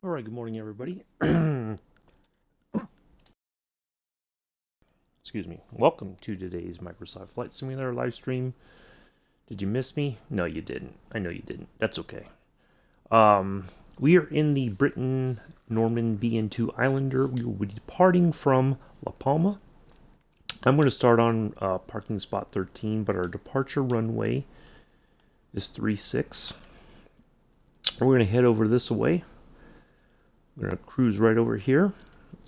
All right, good morning, everybody. Excuse me. Welcome to today's Microsoft Flight Simulator live stream. Did you miss me? No, you didn't. I know you didn't. That's okay. We are in the Britten Norman BN2 Islander. We will be departing from La Palma. I'm going to start on parking spot 13, but our departure runway is 36. We're going to head over this way. We're going to cruise right over here,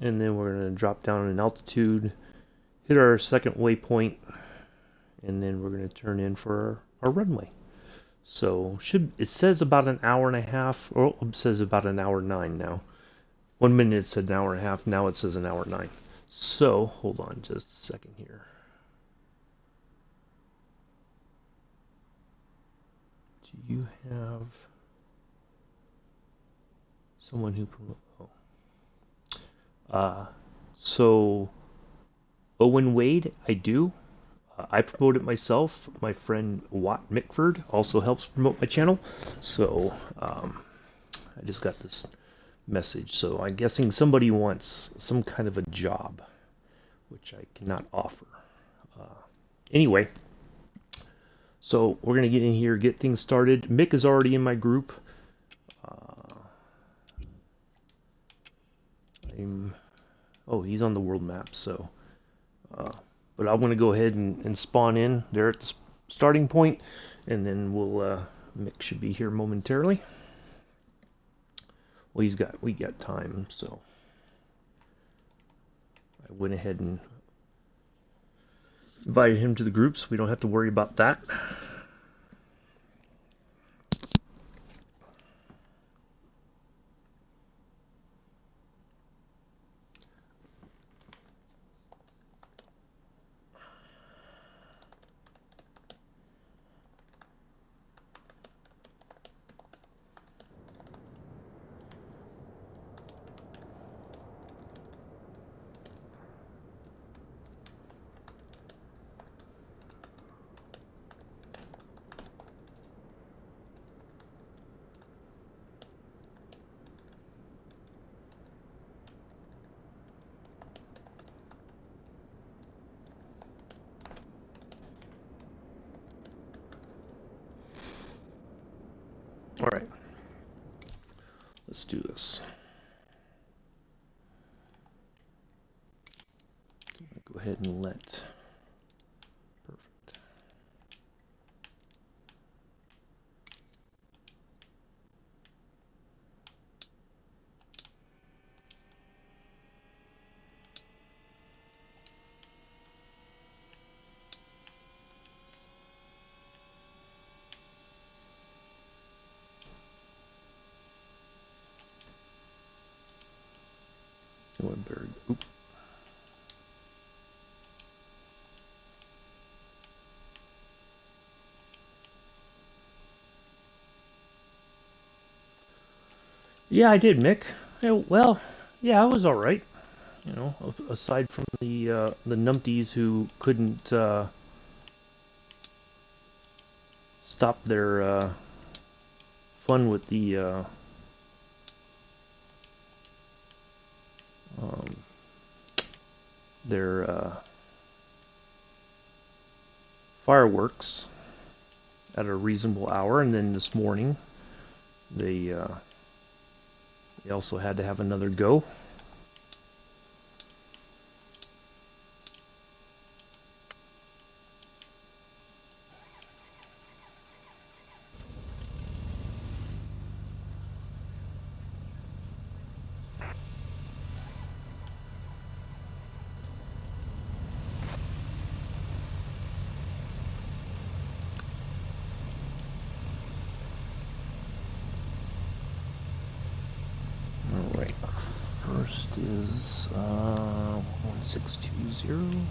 and then we're going to drop down in altitude, hit our second waypoint, and then we're going to turn in for our runway. So it says about an hour and a half, or it says about an hour 9 now. 1 minute it said an hour and a half, now it says an hour 9. So hold on just a second here. Do you have someone who promotes? So Owen Wade, I do. I promote it myself. My friend Watt Mickford also helps promote my channel. So I just got this message. So I'm guessing somebody wants some kind of a job, which I cannot offer. Anyway, so we're going to get in here, get things started. Mick is already in my group. He's on the world map, so... but I'm going to go ahead and spawn in there at the starting point, and then Mick should be here momentarily. Well, we got time, so I went ahead and invited him to the group, so we don't have to worry about that. All right, let's do this. Go ahead and let... Perfect. Oops. Yeah, I did, Mick. Well, yeah, I was all right. You know, aside from the numpties who couldn't stop their fun with the their fireworks at a reasonable hour, and then this morning they also had to have another go. First is 1620.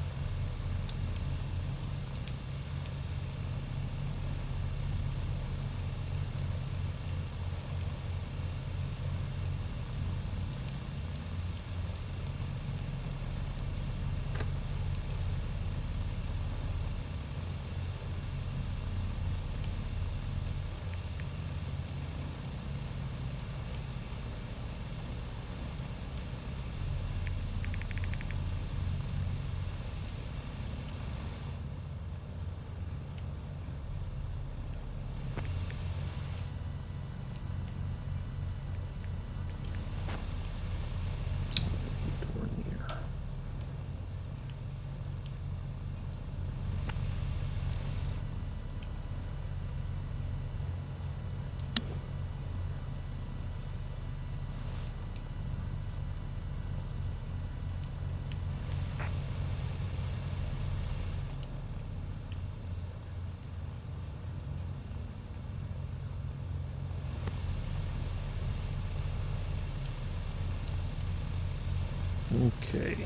Okay, I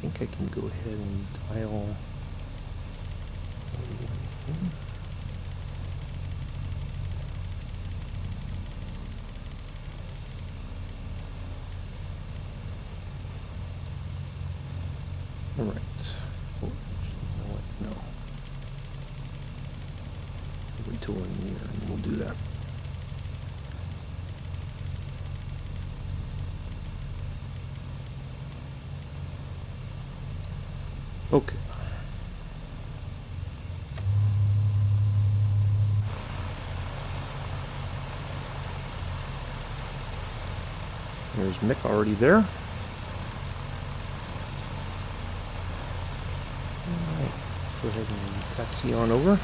think I can go ahead and dial. All right. Oh, no. Wait till we're near, and we'll do that. Okay. There's Mick already there. Alright, let's go ahead and taxi on over.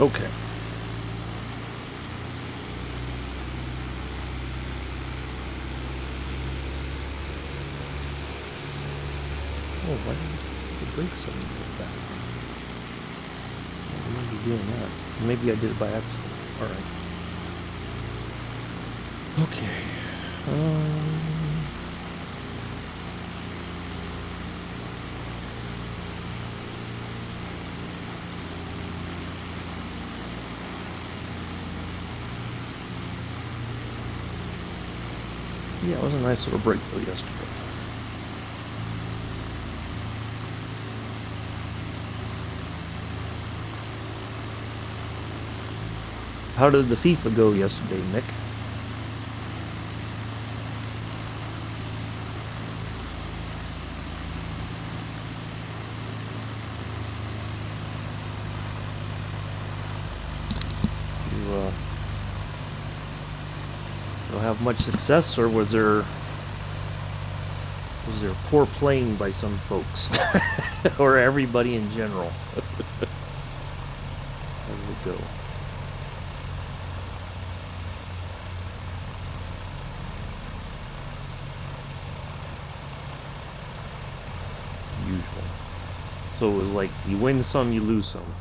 Okay. Oh, why did the brakes suddenly go back? I don't remember doing that. Maybe I did it by accident. Alright. Okay. Yeah, it was a nice little break though yesterday. How did the FIFA go yesterday, Nick? You don't have much success, or was there poor playing by some folks, or everybody in general? How did it go? Usual. So it was like you win some, you lose some.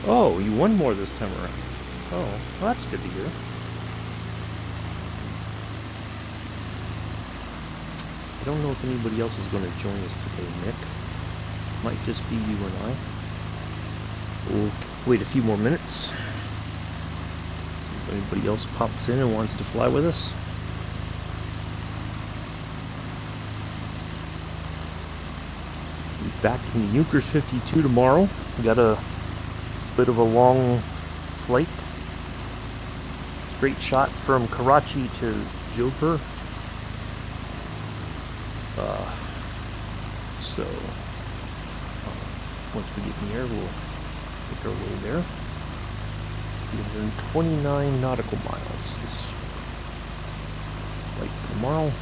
Oh, you won more this time around. Oh, well, that's good to hear. I don't know if anybody else is going to join us today, Nick. Might just be you and I. We'll wait a few more minutes. See if anybody else pops in and wants to fly with us. We'll be back in the Junkers 52 tomorrow. We got a bit of a long flight. Straight shot from Karachi to Jodhpur. So once we get near, we'll make our way there. 329 nautical miles. This flight for tomorrow.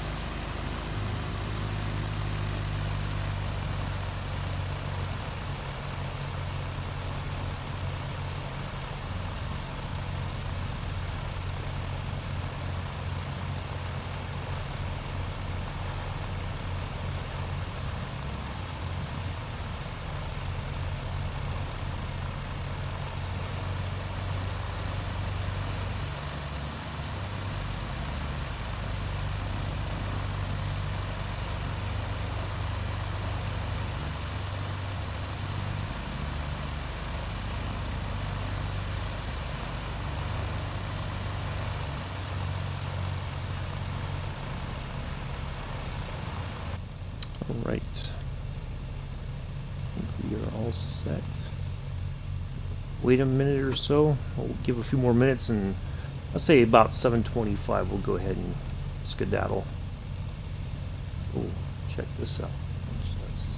right. I think we are all set. Wait a minute or so. We'll give a few more minutes, and I'll say about 7:25 we'll go ahead and skedaddle. Oh, check this out. Watch this.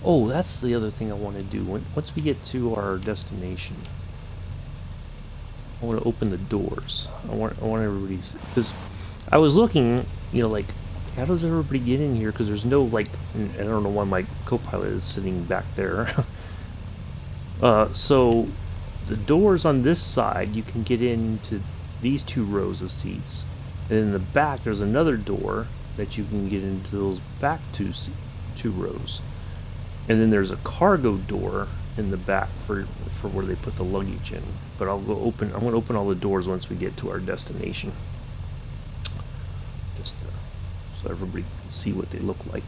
Oh, that's the other thing I want to do. Once we get to our destination, I want to open the doors. I want everybody's, because I was looking, you know, like, how does everybody get in here? Because there's no, like, I don't know why my co-pilot is sitting back there. So the doors on this side, you can get into these 2 rows of seats, and in the back there's another door that you can get into those back two rows, and then there's a cargo door in the back for where they put the luggage in. But I'm going to open all the doors once we get to our destination, just so everybody can see what they look like.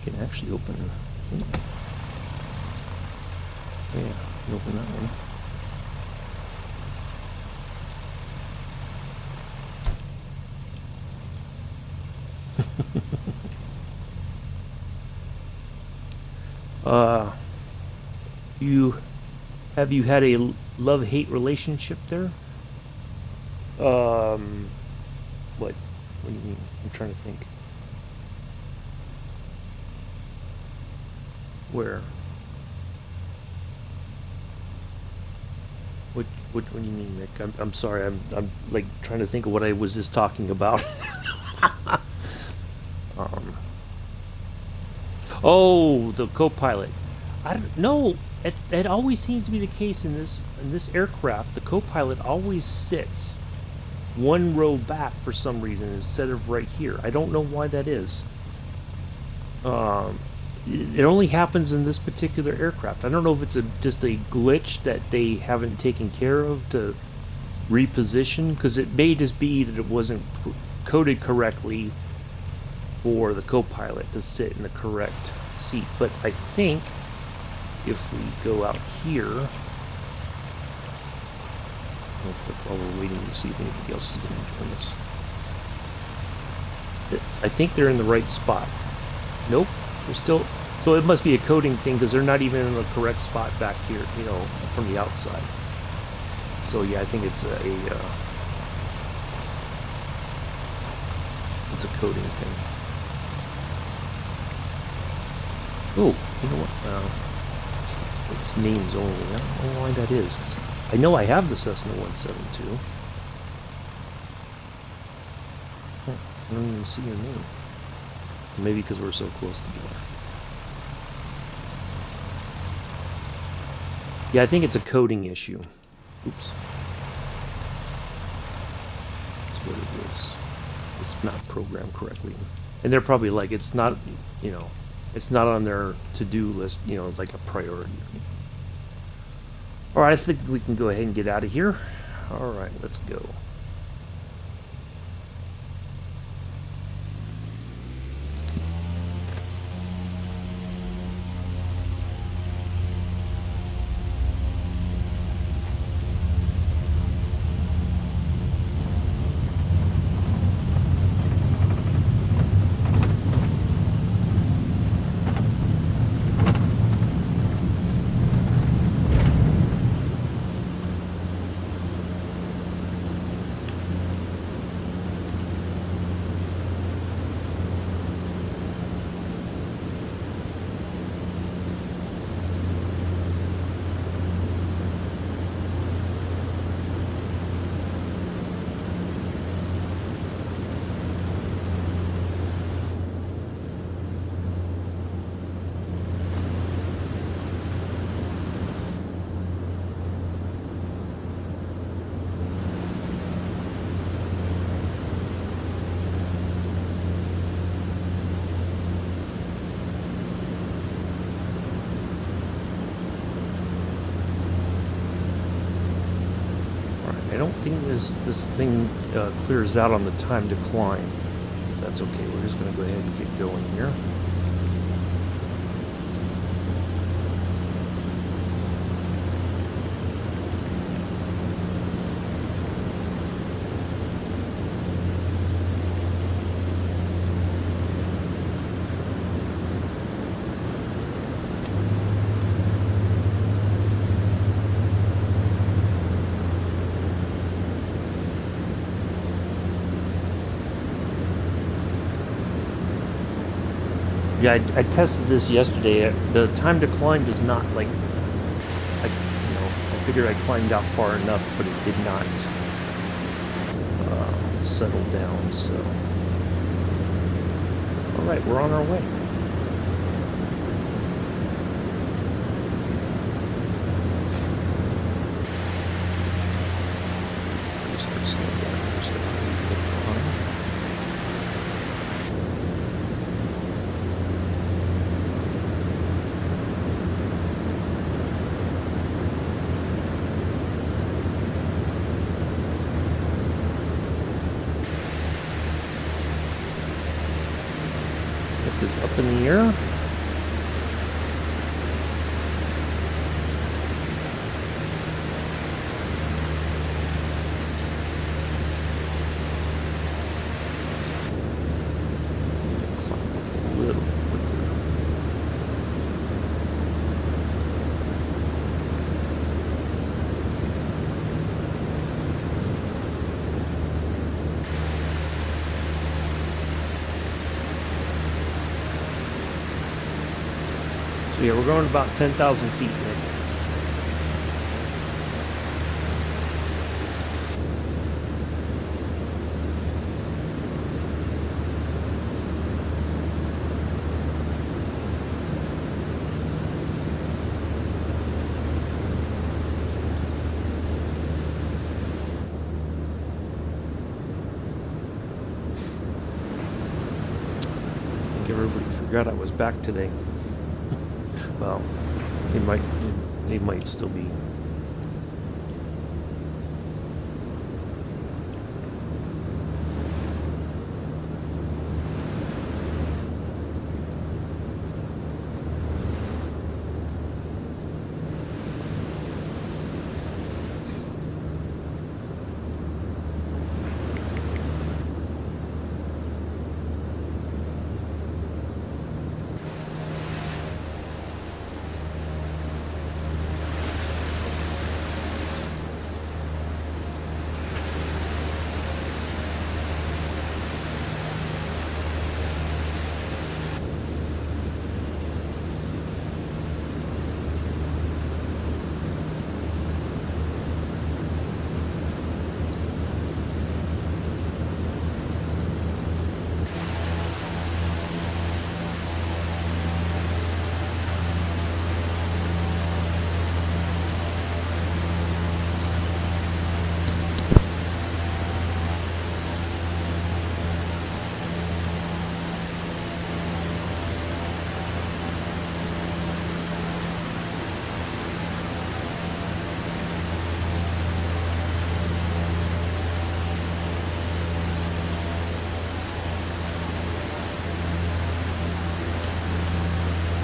Can actually open, I think. Yeah, can open that one. Have you had a love-hate relationship there? What? What do you mean? I'm trying to think. Where? What do you mean, Nick? I'm sorry. I'm like trying to think of what I was just talking about. Oh, the co-pilot. I don't know. It always seems to be the case in this aircraft. The co-pilot always sits 1 row back for some reason instead of right here. I don't know why that is. It only happens in this particular aircraft. I don't know if it's just a glitch that they haven't taken care of to reposition, because it may just be that it wasn't coded correctly for the co-pilot to sit in the correct seat. But I think if we go out here, while we're waiting to see if anybody else is going to join us, I think they're in the right spot. Nope. They're still, so it must be a coding thing, because they're not even in the correct spot back here, you know, from the outside. So yeah, I think it's it's a coding thing. Oh, you know what? It's names only. I don't know why that is, 'cause I know I have the Cessna 172. Oh, I don't even see your name. Maybe because we're so close together. Yeah, I think it's a coding issue. Oops. That's what it is. It's not programmed correctly. And they're probably like, it's not, you know, it's not on their to-do list, you know, it's like a priority. Alright, I think we can go ahead and get out of here. Alright, let's go. I don't think this thing clears out on the time to climb. That's okay. We're just going to go ahead and get going here. Yeah, I tested this yesterday. The time to climb does not, like, I figured I climbed out far enough, but it did not settle down, so. All right, we're on our way. Start slowing down just a little bit behind. Is up in the air. A little quicker. So yeah, we're going about 10,000 feet, Nick. I think everybody forgot I was back today. Well, they might still be.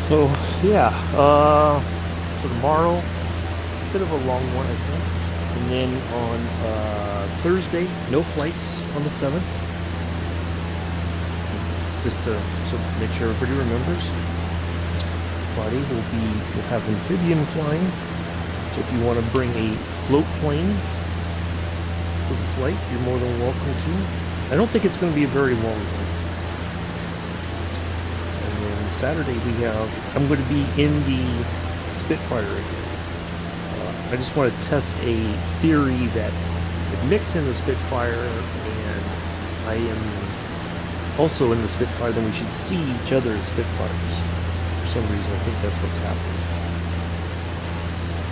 So yeah, so tomorrow, a bit of a long one, I think. And then on Thursday, no flights on the 7th. Just to make sure everybody remembers. Friday we'll have amphibian flying. So if you want to bring a float plane for the flight, you're more than welcome to. I don't think it's going to be a very long one. Saturday I'm going to be in the Spitfire again. I just want to test a theory that if Mick's in the Spitfire and I am also in the Spitfire, then we should see each other as Spitfires. For some reason, I think that's what's happening.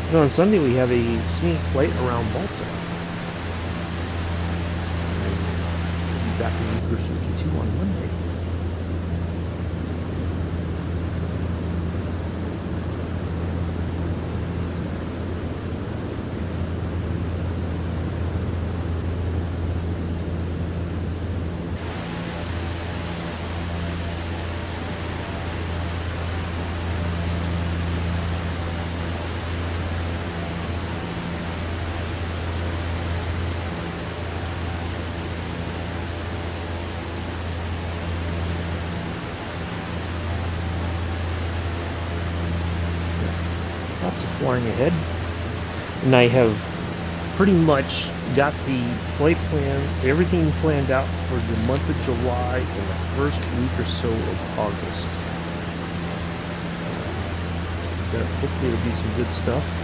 And on Sunday, we have a scenic flight around Malta. And we'll be back in Cruise 52 on Monday. lots of flying ahead. And I have pretty much got the flight plan, everything planned out for the month of July and the first week or so of August. Hopefully it'll be some good stuff.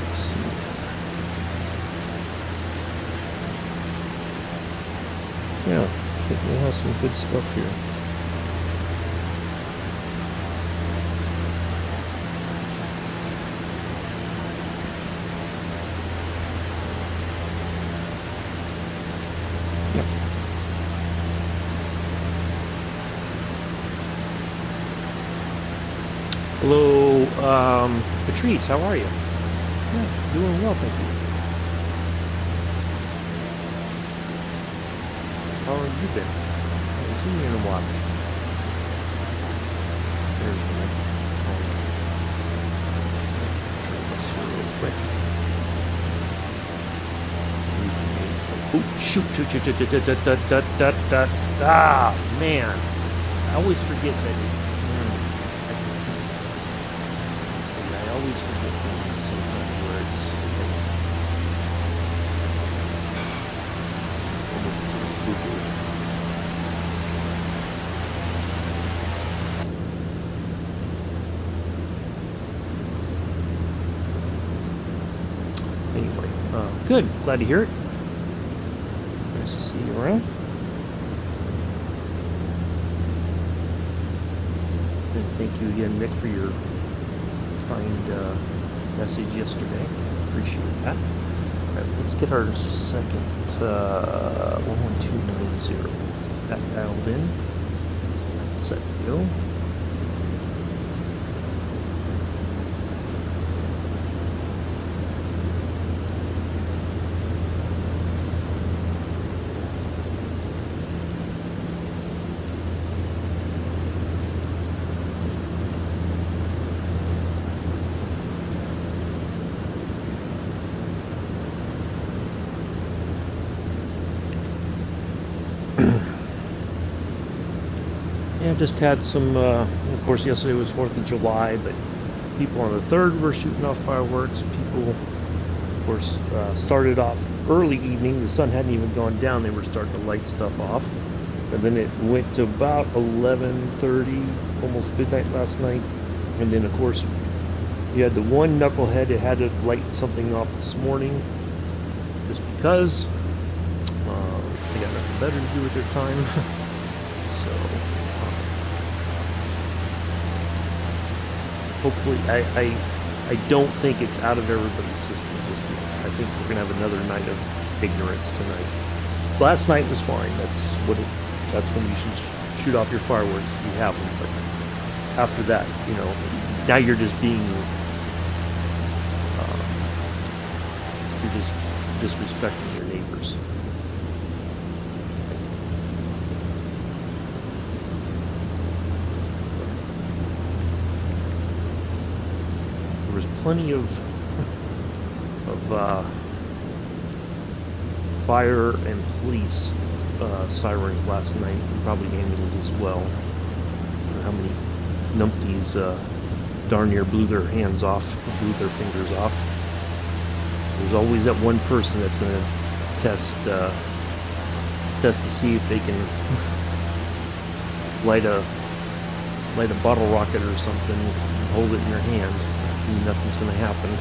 Let's see. Yeah, I think we'll have some good stuff here. Yeah. Hello, Patrice, how are you? Yeah, doing well, thank you. How have you been? I haven't seen you in a while. There's the mic. Turn this here real quick. Oh, shoot. Ah, man. I always forget that. I always forget things sometimes where it's almost boo-boo. Anyway, good. Glad to hear it. Nice to see you around. And thank you again, Nick, for your kind message yesterday. Appreciate that. All right, let's get our second 11290. Get that dialed in. That's set to go. Yeah, just had some, of course, yesterday was 4th of July, but people on the 3rd were shooting off fireworks. People, of course, started off early evening. The sun hadn't even gone down. They were starting to light stuff off. And then it went to about 11:30, almost midnight last night. And then, of course, you had the one knucklehead that had to light something off this morning just because they got nothing better to do with their time. So hopefully, I don't think it's out of everybody's system just yet. I think we're gonna have another night of ignorance tonight. Last night was fine. That's when you should shoot off your fireworks if you have them. But after that, now you're just being you're just disrespecting your neighbors. There was plenty of fire and police sirens last night, and probably ambulance as well. I don't know how many numpties darn near blew their hands off, blew their fingers off. There's always that one person that's going to test to see if they can light a bottle rocket or something and hold it in your hand. Nothing's going to happen.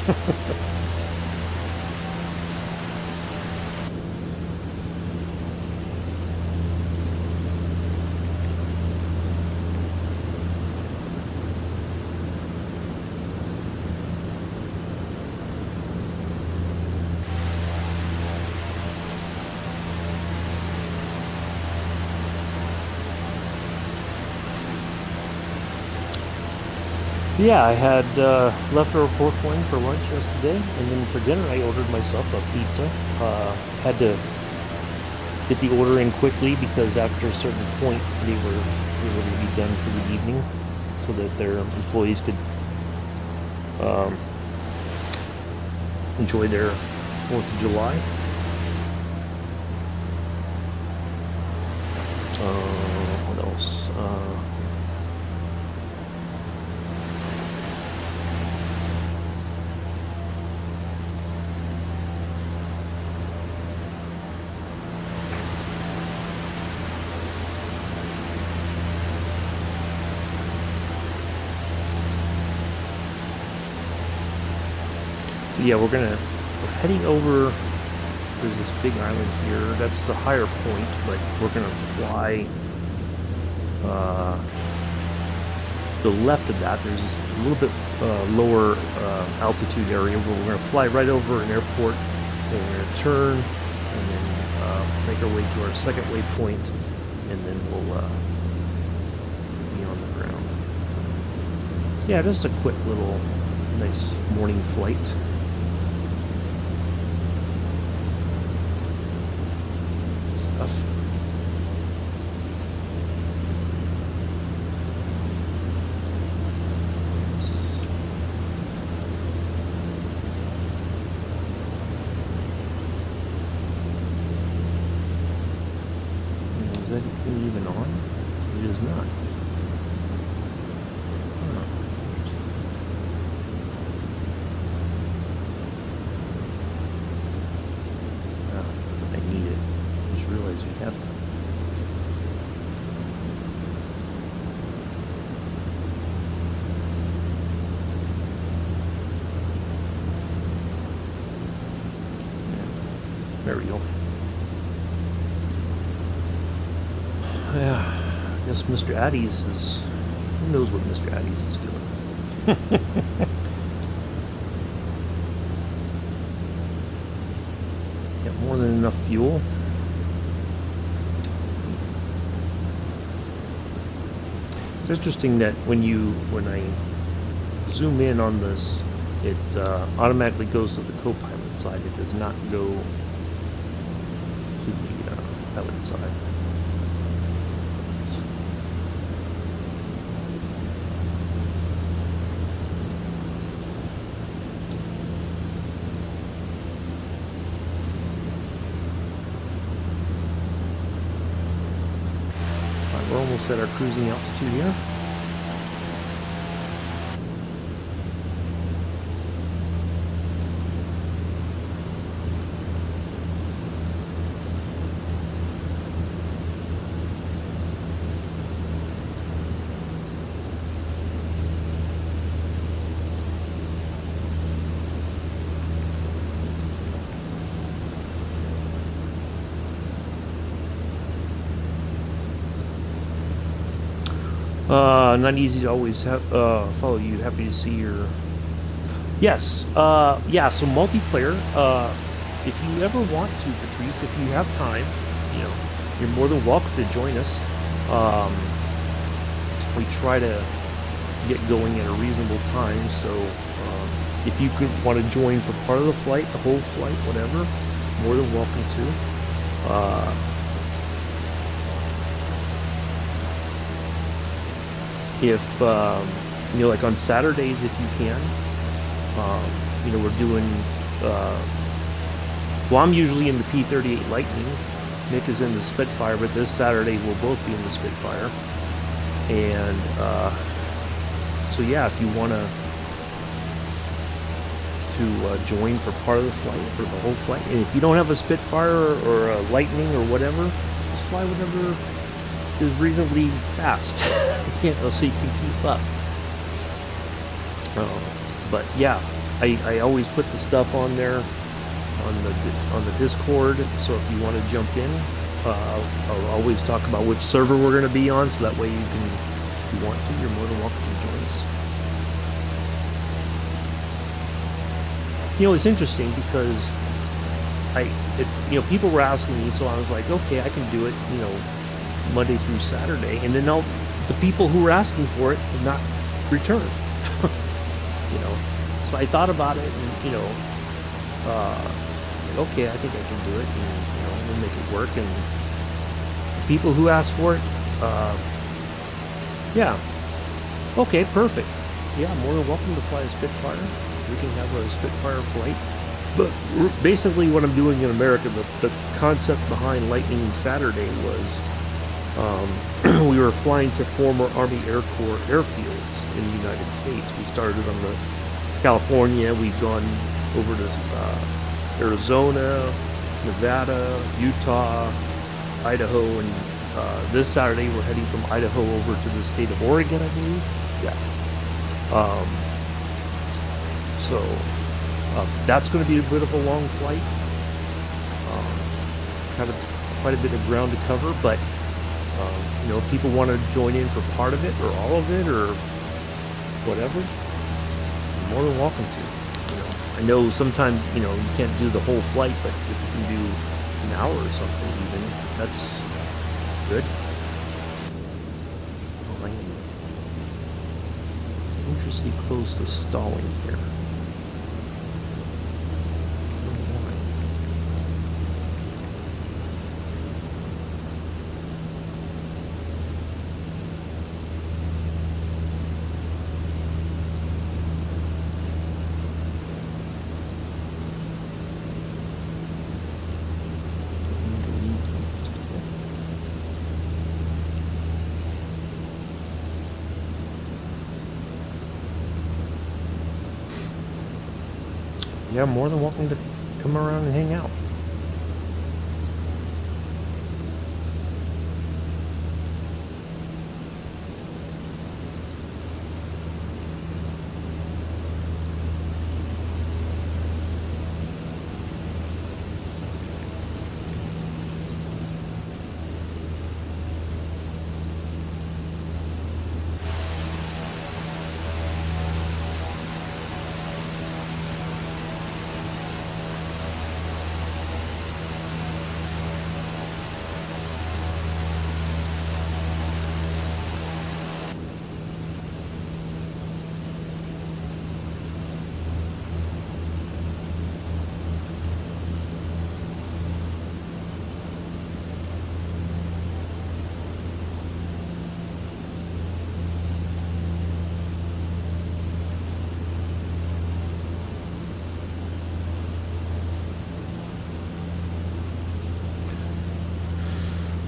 Yeah, I had leftover pork loin for lunch yesterday, and then for dinner I ordered myself a pizza. Had to get the order in quickly, because after a certain point they were going to be done for the evening, so that their employees could enjoy their 4th of July. What else? So yeah, we're heading over. There's this big island here. That's the higher point, but we're gonna fly the left of that. There's a little bit lower altitude area where we're gonna fly right over an airport, and we're gonna turn and then make our way to our second waypoint, and then we'll be on the ground. Yeah, just a quick little nice morning flight. Stuff. Is anything even on? It is not. I need it. I just realized we have that. There we go. Yeah, I guess Mr. Addies is... Who knows what Mr. Addies is doing? Got more than enough fuel. It's interesting that when I zoom in on this, it automatically goes to the co-pilot side. It does not go to the pilot side. We're almost at our cruising altitude here. Not easy to always follow you. Happy to see your... Yes, yeah, so multiplayer, if you ever want to, Patrice, if you have time, you're more than welcome to join us. We try to get going at a reasonable time, so if you want to join for part of the flight, the whole flight, whatever, more than welcome to. If like on Saturdays, if you can, we're doing well, I'm usually in the P-38 Lightning. Nick is in the Spitfire, but this Saturday we'll both be in the Spitfire. And so yeah, if you want to join for part of the flight or the whole flight, and if you don't have a Spitfire or a Lightning or whatever, just fly whatever is reasonably fast, so you can keep up. But yeah, I always put the stuff on there on the Discord, so if you want to jump in, I'll always talk about which server we're going to be on, so that way you can, if you want to, you're more than welcome to join us. It's interesting because people were asking me, so I was like, okay, I can do it, Monday through Saturday, and then the people who were asking for it have not returned. So I thought about it, and okay, I think I can do it, and we'll make it work. And people who ask for it, yeah, okay, perfect. Yeah, more than welcome to fly a Spitfire. We can have a Spitfire flight. But basically what I'm doing in America, the concept behind Lightning Saturday was we were flying to former Army Air Corps airfields in the United States. We started on the California, we've gone over to Arizona, Nevada, Utah, Idaho, and this Saturday we're heading from Idaho over to the state of Oregon, I believe. Yeah. So that's going to be a bit of a long flight. Quite a bit of ground to cover, but you know, if people want to join in for part of it or all of it or whatever, you're more than welcome to. You know, I know sometimes, you know, you can't do the whole flight, but if you can do an hour or something, even that's good. Oh, I am dangerously close to stalling here. Yeah, more than welcome to come around and hang out.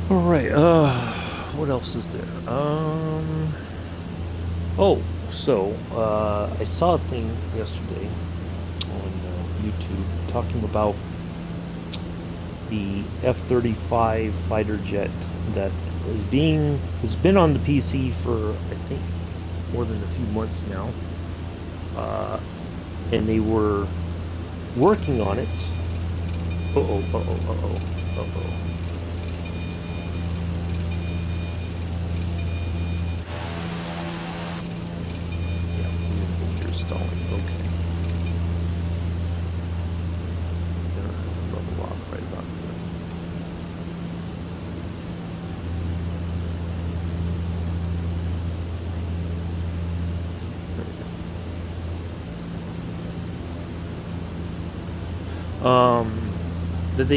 All right, what else is there? Oh, so, I saw a thing yesterday on YouTube talking about the F-35 fighter jet that has been on the PC for, I think, more than a few months now. And they were working on it. Uh-oh. Stalling, okay. Gonna have to level off right about here. There we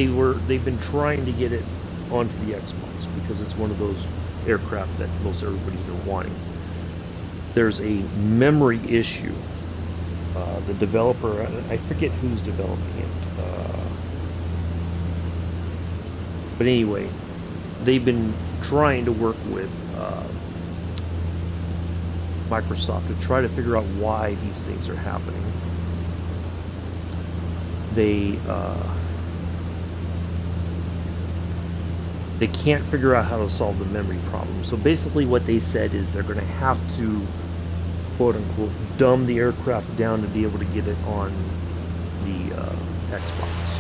go. They've been trying to get it onto the Xbox because it's one of those aircraft that most everybody's been wanting. There's a memory issue. The developer, I forget who's developing it. But anyway, they've been trying to work with Microsoft to try to figure out why these things are happening. They can't figure out how to solve the memory problem. So basically what they said is they're going to have to, quote unquote, dumb the aircraft down to be able to get it on the Xbox,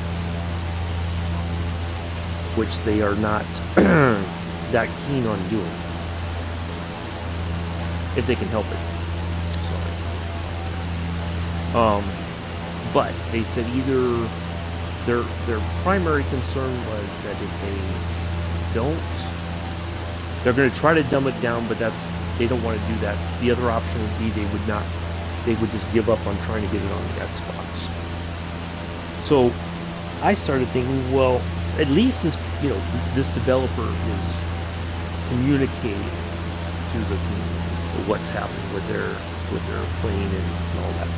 which they are not that keen on doing, if they can help it. Sorry. But they said either their primary concern was that if they don't, they're going to try to dumb it down, but they don't want to do that. The other option would be they would just give up on trying to get it on the Xbox. So I started thinking, well, at least this, this developer is communicating to the community what's happening with their plane and all that,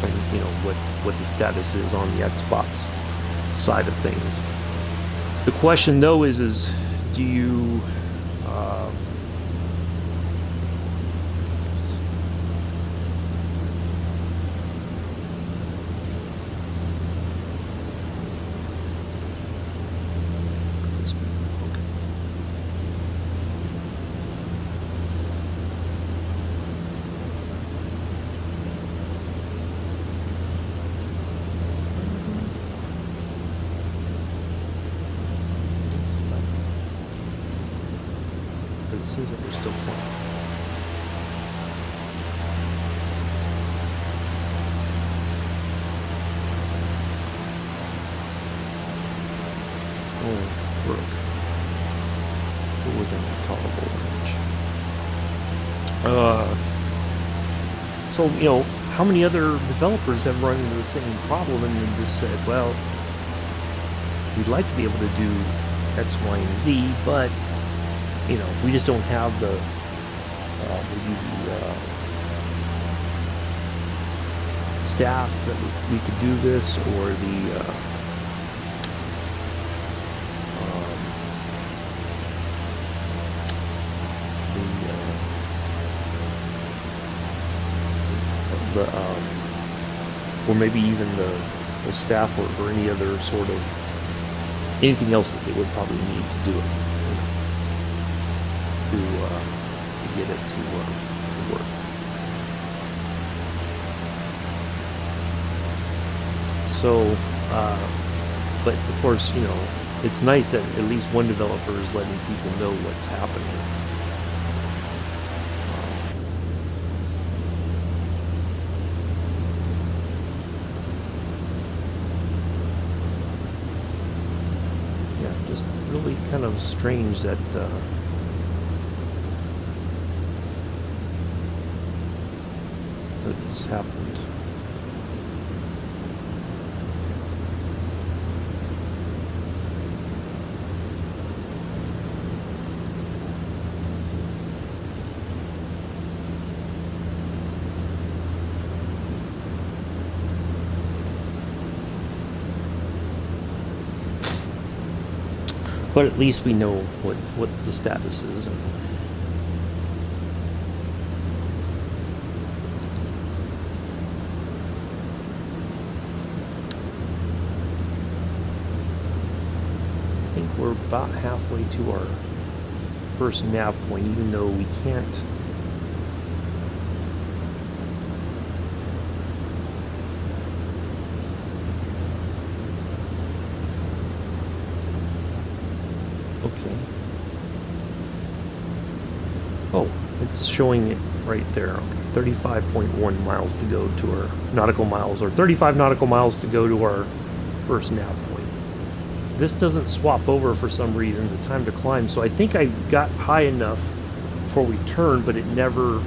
and what the status is on the Xbox side of things. The question though is do you it seems like we're still playing. Oh, Brooke. We're within a tolerable range. So, how many other developers have run into the same problem and then just said, well, we'd like to be able to do X, Y, and Z, but we just don't have the maybe the staff that we could do this, or or maybe even the staff or any other sort of anything else that they would probably need to do it. To get it to work. So, but of course, it's nice that at least one developer is letting people know what's happening. Yeah, just really kind of strange that this happened. But at least we know what the status is. And I think we're about halfway to our first nav point, even though we can't. Okay. Oh, it's showing it right there. Okay. 35.1 miles to go to our nautical miles, or 35 nautical miles to go to our first nav point. This doesn't swap over for some reason, the time to climb, so I think I got high enough before we turned, but it never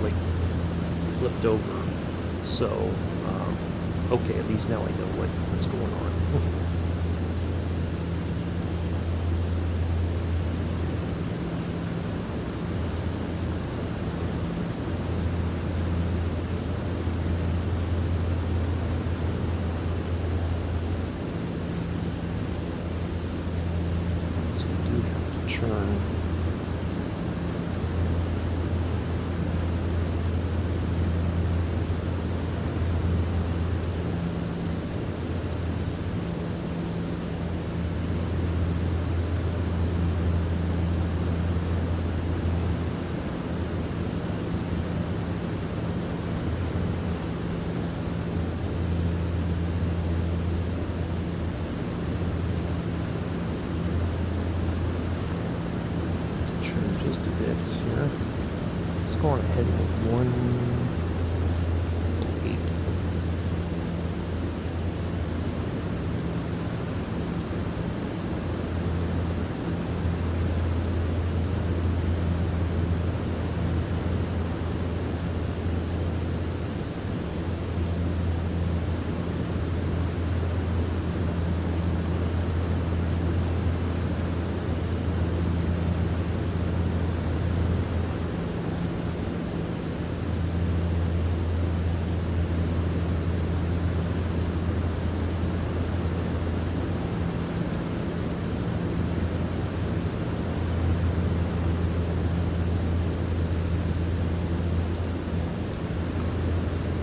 flipped over. So okay, at least now I know what's going on. Churn. Just a bit here. Let's go on ahead with 1.8.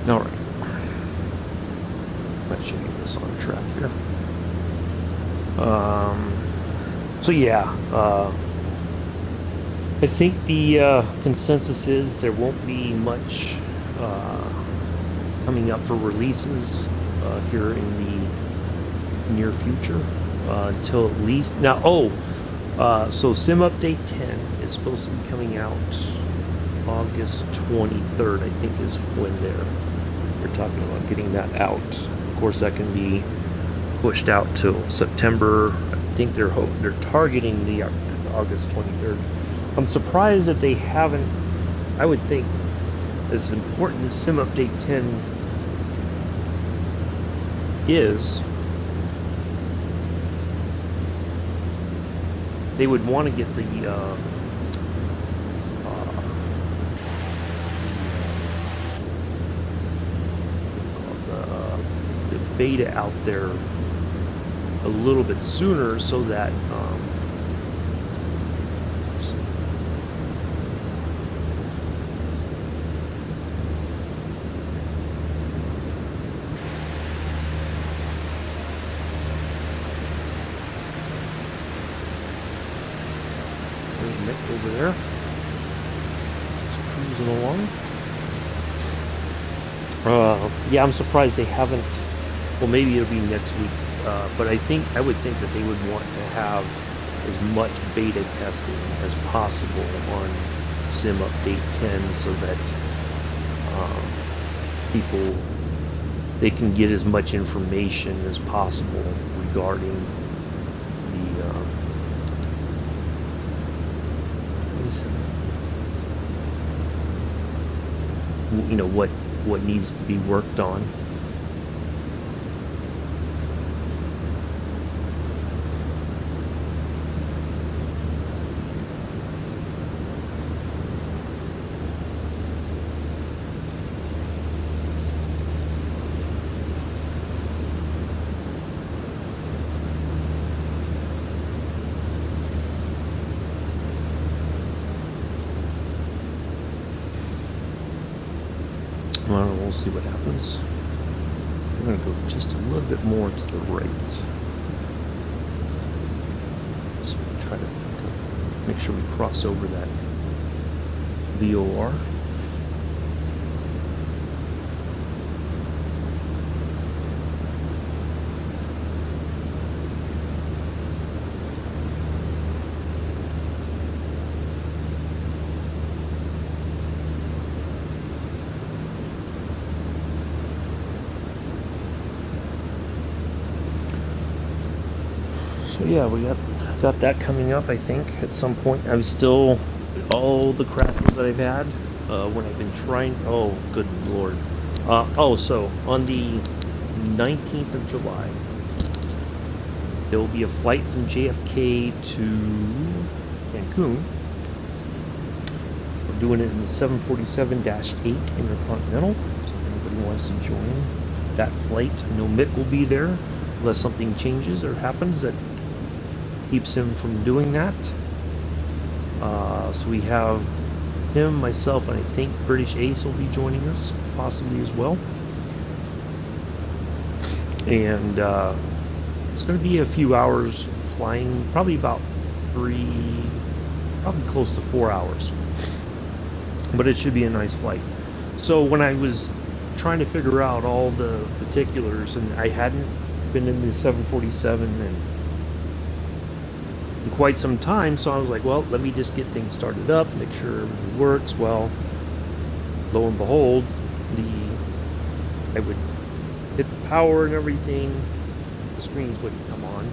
All right. That should get us on track here. So yeah, I think the consensus is there won't be much coming up for releases here in the near future until at least now. So Sim Update 10 is supposed to be coming out August 23rd, I think, is when they're talking about getting that out. Of course, that can be pushed out till September. I think they're targeting the August 23rd. I'm surprised that they haven't. I would think, as important as Sim Update 10 is, they would want to get the beta out there a little bit sooner, so that there's Nick over there, just cruising along. Yeah, I'm surprised they haven't. Well, maybe it'll be next week, but I would think that they would want to have as much beta testing as possible on Sim Update 10, so that they can get as much information as possible regarding the what needs to be worked on. Well, we'll see what happens. I'm going to go just a little bit more to the right. So we try to make sure we cross over that VOR. So yeah, we got that coming up, I think, at some point. I'm still, all the crackles that I've had when I've been trying. Oh, good lord. So on the 19th of July, there will be a flight from JFK to Cancun. We're doing it in the 747-8 Intercontinental. So if anybody wants to join that flight, I know Mick will be there, unless something changes or happens that keeps him from doing that. So we have him, myself, and I think British Ace will be joining us, possibly as well. And it's going to be a few hours flying, probably about probably close to 4 hours. But it should be a nice flight. So when I was trying to figure out all the particulars, and I hadn't been in the 747 in quite some time, so I was like, well, let me just get things started up, make sure everything works. Well, lo and behold, I would hit the power and everything, the screens wouldn't come on,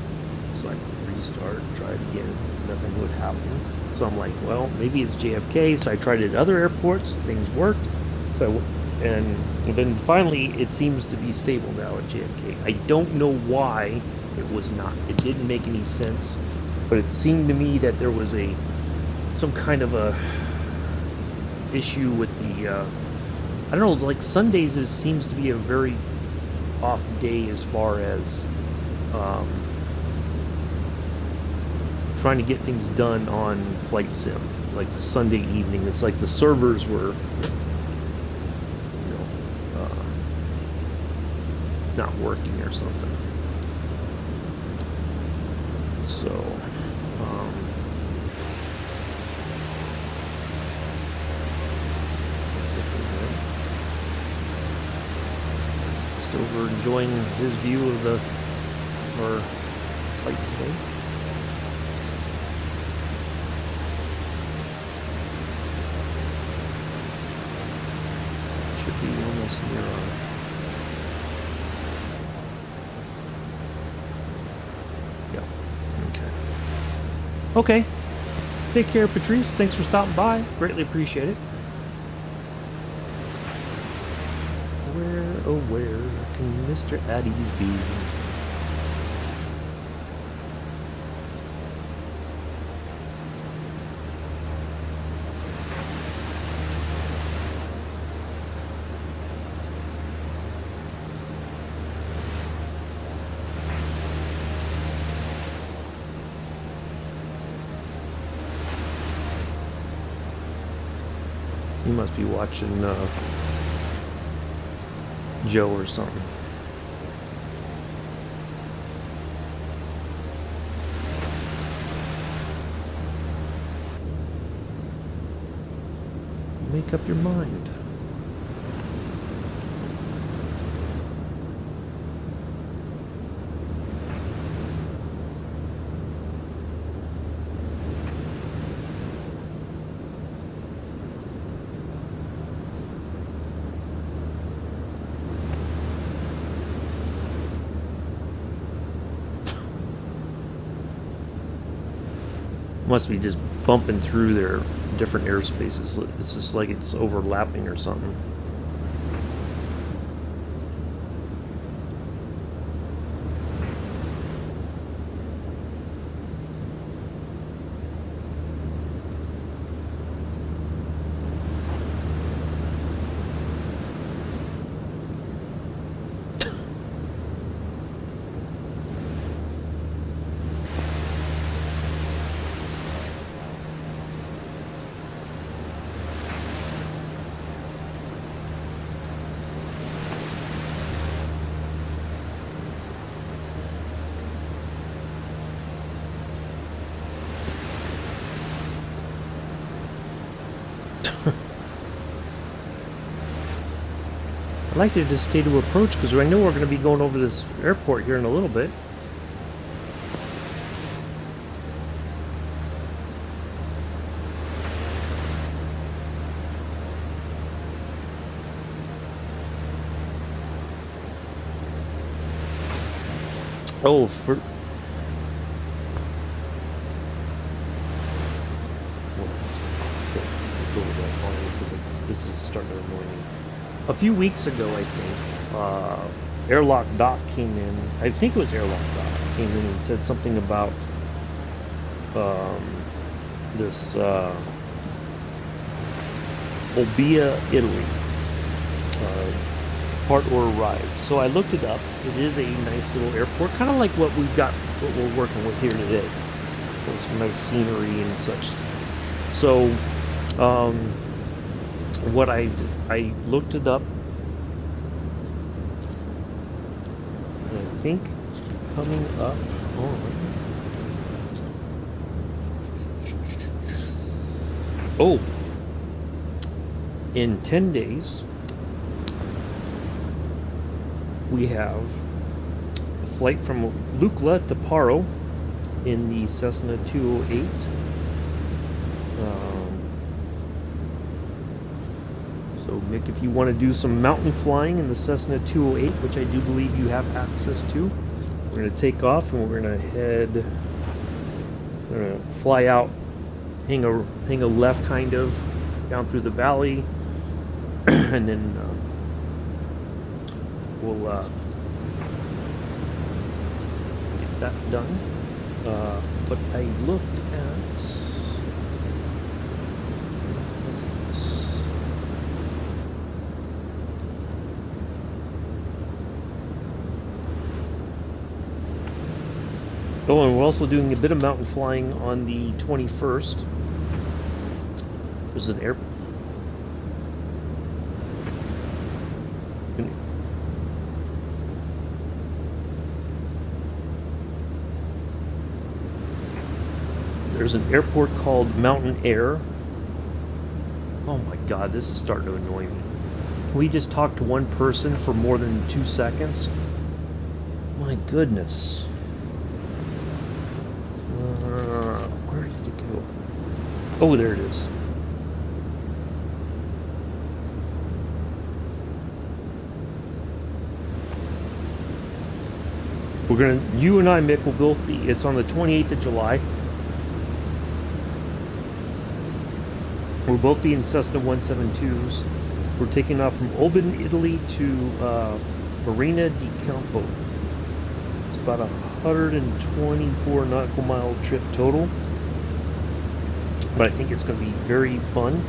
so I would restart, try it again, nothing would happen. So I'm like, well, maybe it's JFK. So I tried it at other airports, things worked. And then finally, it seems to be stable now at JFK. I don't know why it was not. It didn't make any sense. But it seemed to me that there was some kind of a issue with the I don't know, like Sundays seems to be a very off day as far as trying to get things done on Flight Sim. Like Sunday evening, it's like the servers were not working or something. So, just over enjoying his view of our flight today. Should be almost near our. Okay. Take care, Patrice. Thanks for stopping by. Greatly appreciate it. Where, oh where can Mr. Addies be? You must be watching Joe or something. Make up your mind. Must be just bumping through their different airspaces. It's just like it's overlapping or something. I'd like to just stay to approach because I know we're going to be going over this airport here in a little bit. Oh, for... This is starting to annoy me. A few weeks ago, I think, Airlock Doc came in. I think it was Airlock Doc came in and said something about this Olbia, Italy, depart or arrive. So I looked it up. It is a nice little airport, kind of like what we're working with here today. With some nice scenery and such. So, what I looked it up. And I think coming up on in 10 days we have a flight from Lucca to Paro in the Cessna 208. So Mick, if you want to do some mountain flying in the Cessna 208, which I do believe you have access to, we're going to take off and we're going to fly out, hang a left kind of down through the valley, and then we'll get that done. But I looked at... Oh, and we're also doing a bit of mountain flying on the 21st. There's an air... There's an airport called Mountain Air. Oh my god, this is starting to annoy me. We just talked to one person for more than 2 seconds. My goodness. Where did it go? Oh, there it is. We're gonna, you and I, Mick, will both be, it's on the 28th of July. We'll both be in Cessna 172s. We're taking off from Olbin, Italy to Marina di Campo. It's about a 124 nautical mile trip total. But I think it's going to be very fun.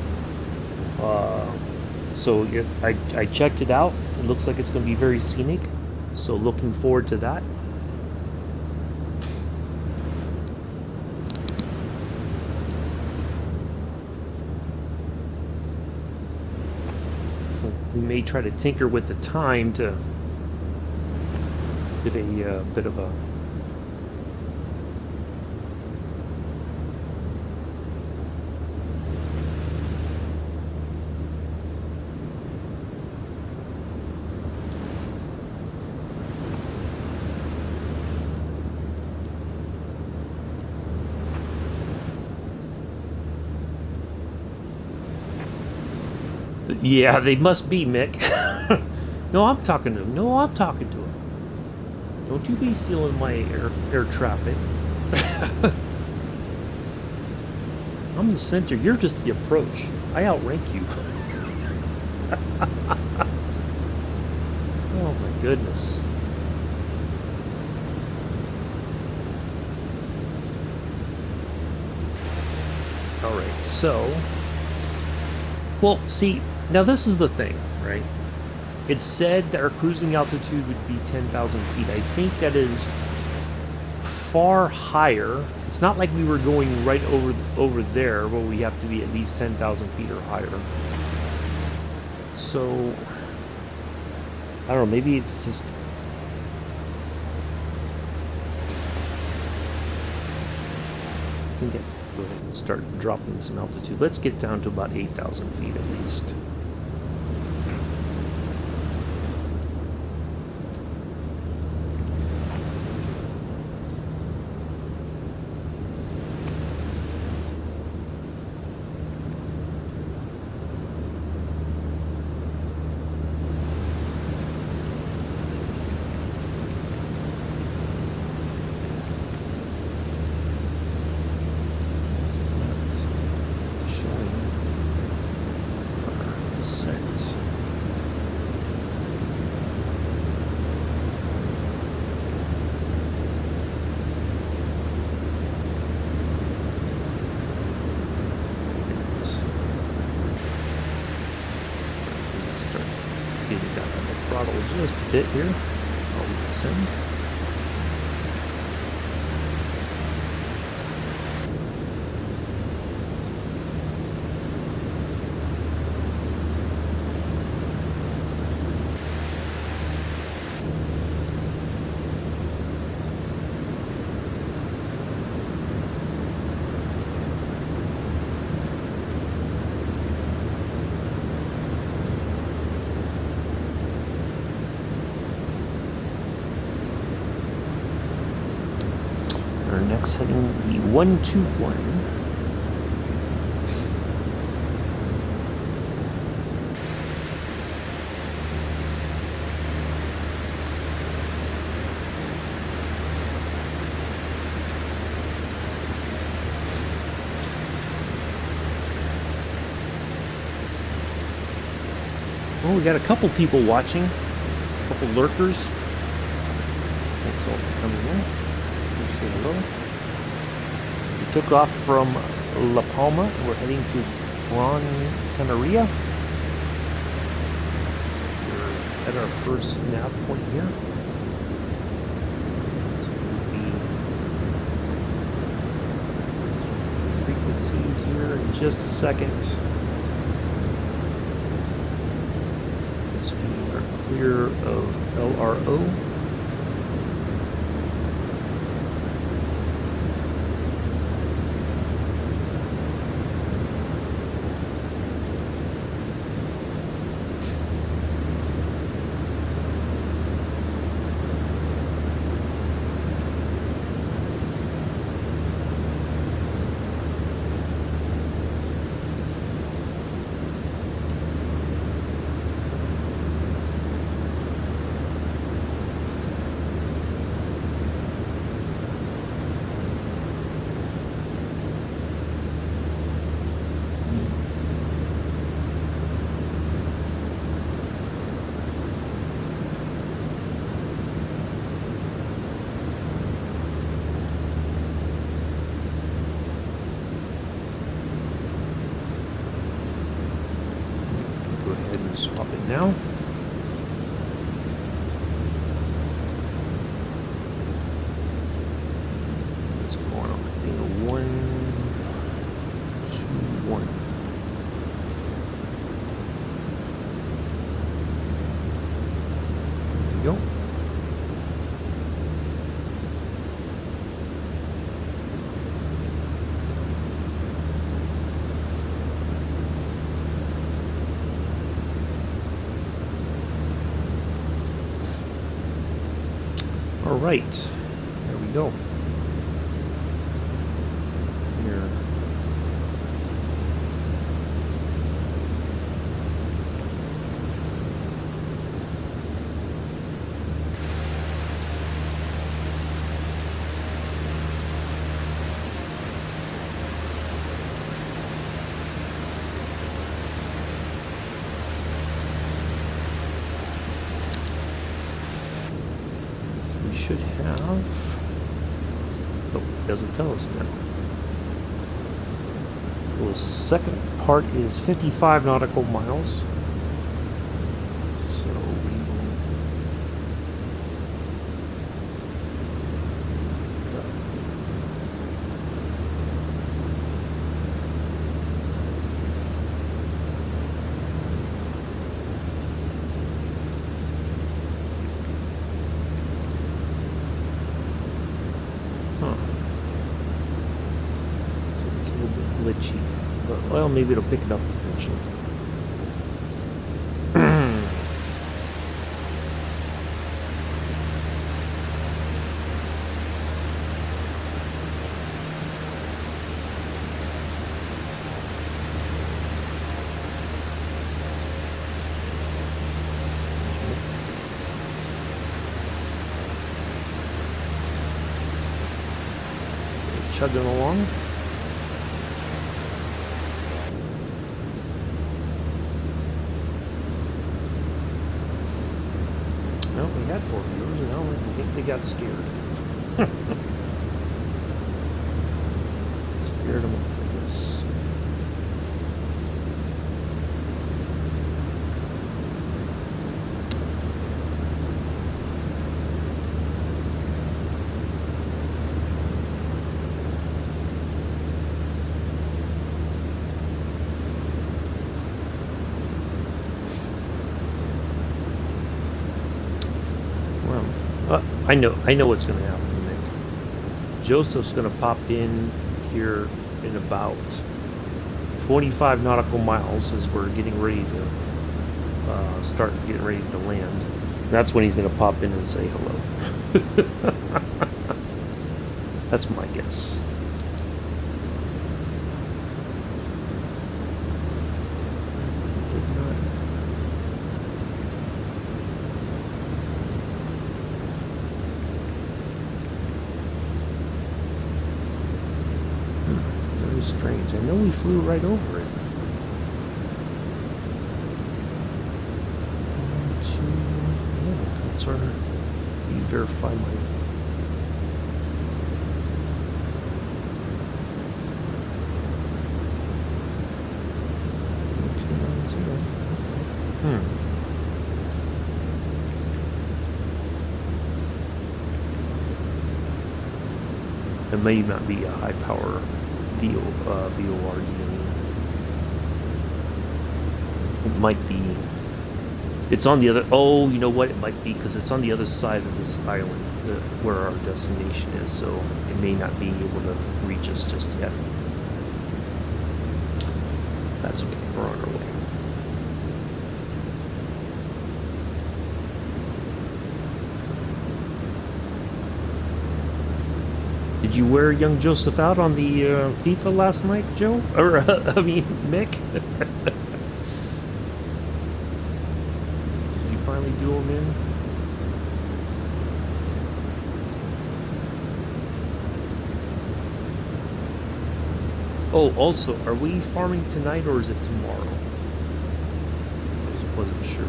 So I checked it out. It looks like it's going to be very scenic. So looking forward to that. We may try to tinker with the time to get a bit of a yeah, they must be, Mick. No, I'm talking to him. No, I'm talking to him. Don't you be stealing my air traffic. I'm the center. You're just the approach. I outrank you. Oh my goodness. All right, so, well, see, now this is the thing, right? It said that our cruising altitude would be 10,000 feet. I think that is far higher. It's not like we were going right over there where we have to be at least 10,000 feet or higher. So, I don't know, maybe it's just... I think I can go ahead and start dropping some altitude. Let's get down to about 8,000 feet at least. Just a bit here. I'll descend. Our next heading will be 121. Well, we got a couple people watching, a couple lurkers. Thanks all for coming in. Say hello. We took off from La Palma. We're heading to Gran Canaria. We're at our first nav point here. So we'll be frequencies here in just a second. So we are clear of LRO. Swap it now. Let's go on up to 1, 2, 1. There we go. All right, there we go. Here. Should have. Oh, it doesn't tell us now. Well, the second part is 55 nautical miles. So we will. So it's a little bit glitchy. But, well, maybe it'll pick it up eventually. Chugging along. Well, we had 4 viewers, and now I think they got scared. Scared them up for this. I know what's going to happen, Nick. Joseph's going to pop in here in about 25 nautical miles as we're getting ready to start getting ready to land. That's when he's going to pop in and say hello. That's my guess. Strange. I know we flew right over it. 1, 2, yeah, that's our verify my. It may not be a high power VOR. It might be. It's on the other. Oh, you know what? It might be because it's on the other side of this island where our destination is. So it may not be able to reach us just yet. That's okay. We're on our way. Did you wear young Joseph out on the FIFA last night, Joe? Or, I mean, Mick? Did you finally do him in? Oh, also, are we farming tonight or is it tomorrow? I just wasn't sure.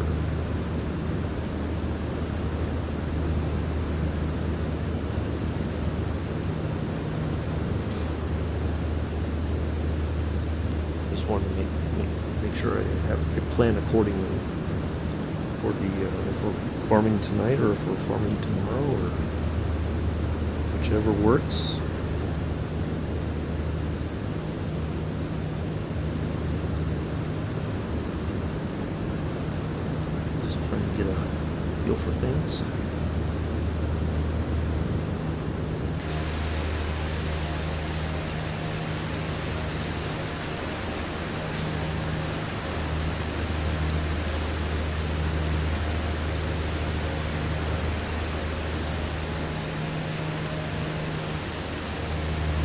Wanted to make sure I plan accordingly for the if we're farming tonight or if we're farming tomorrow or whichever works. Just trying to get a feel for things.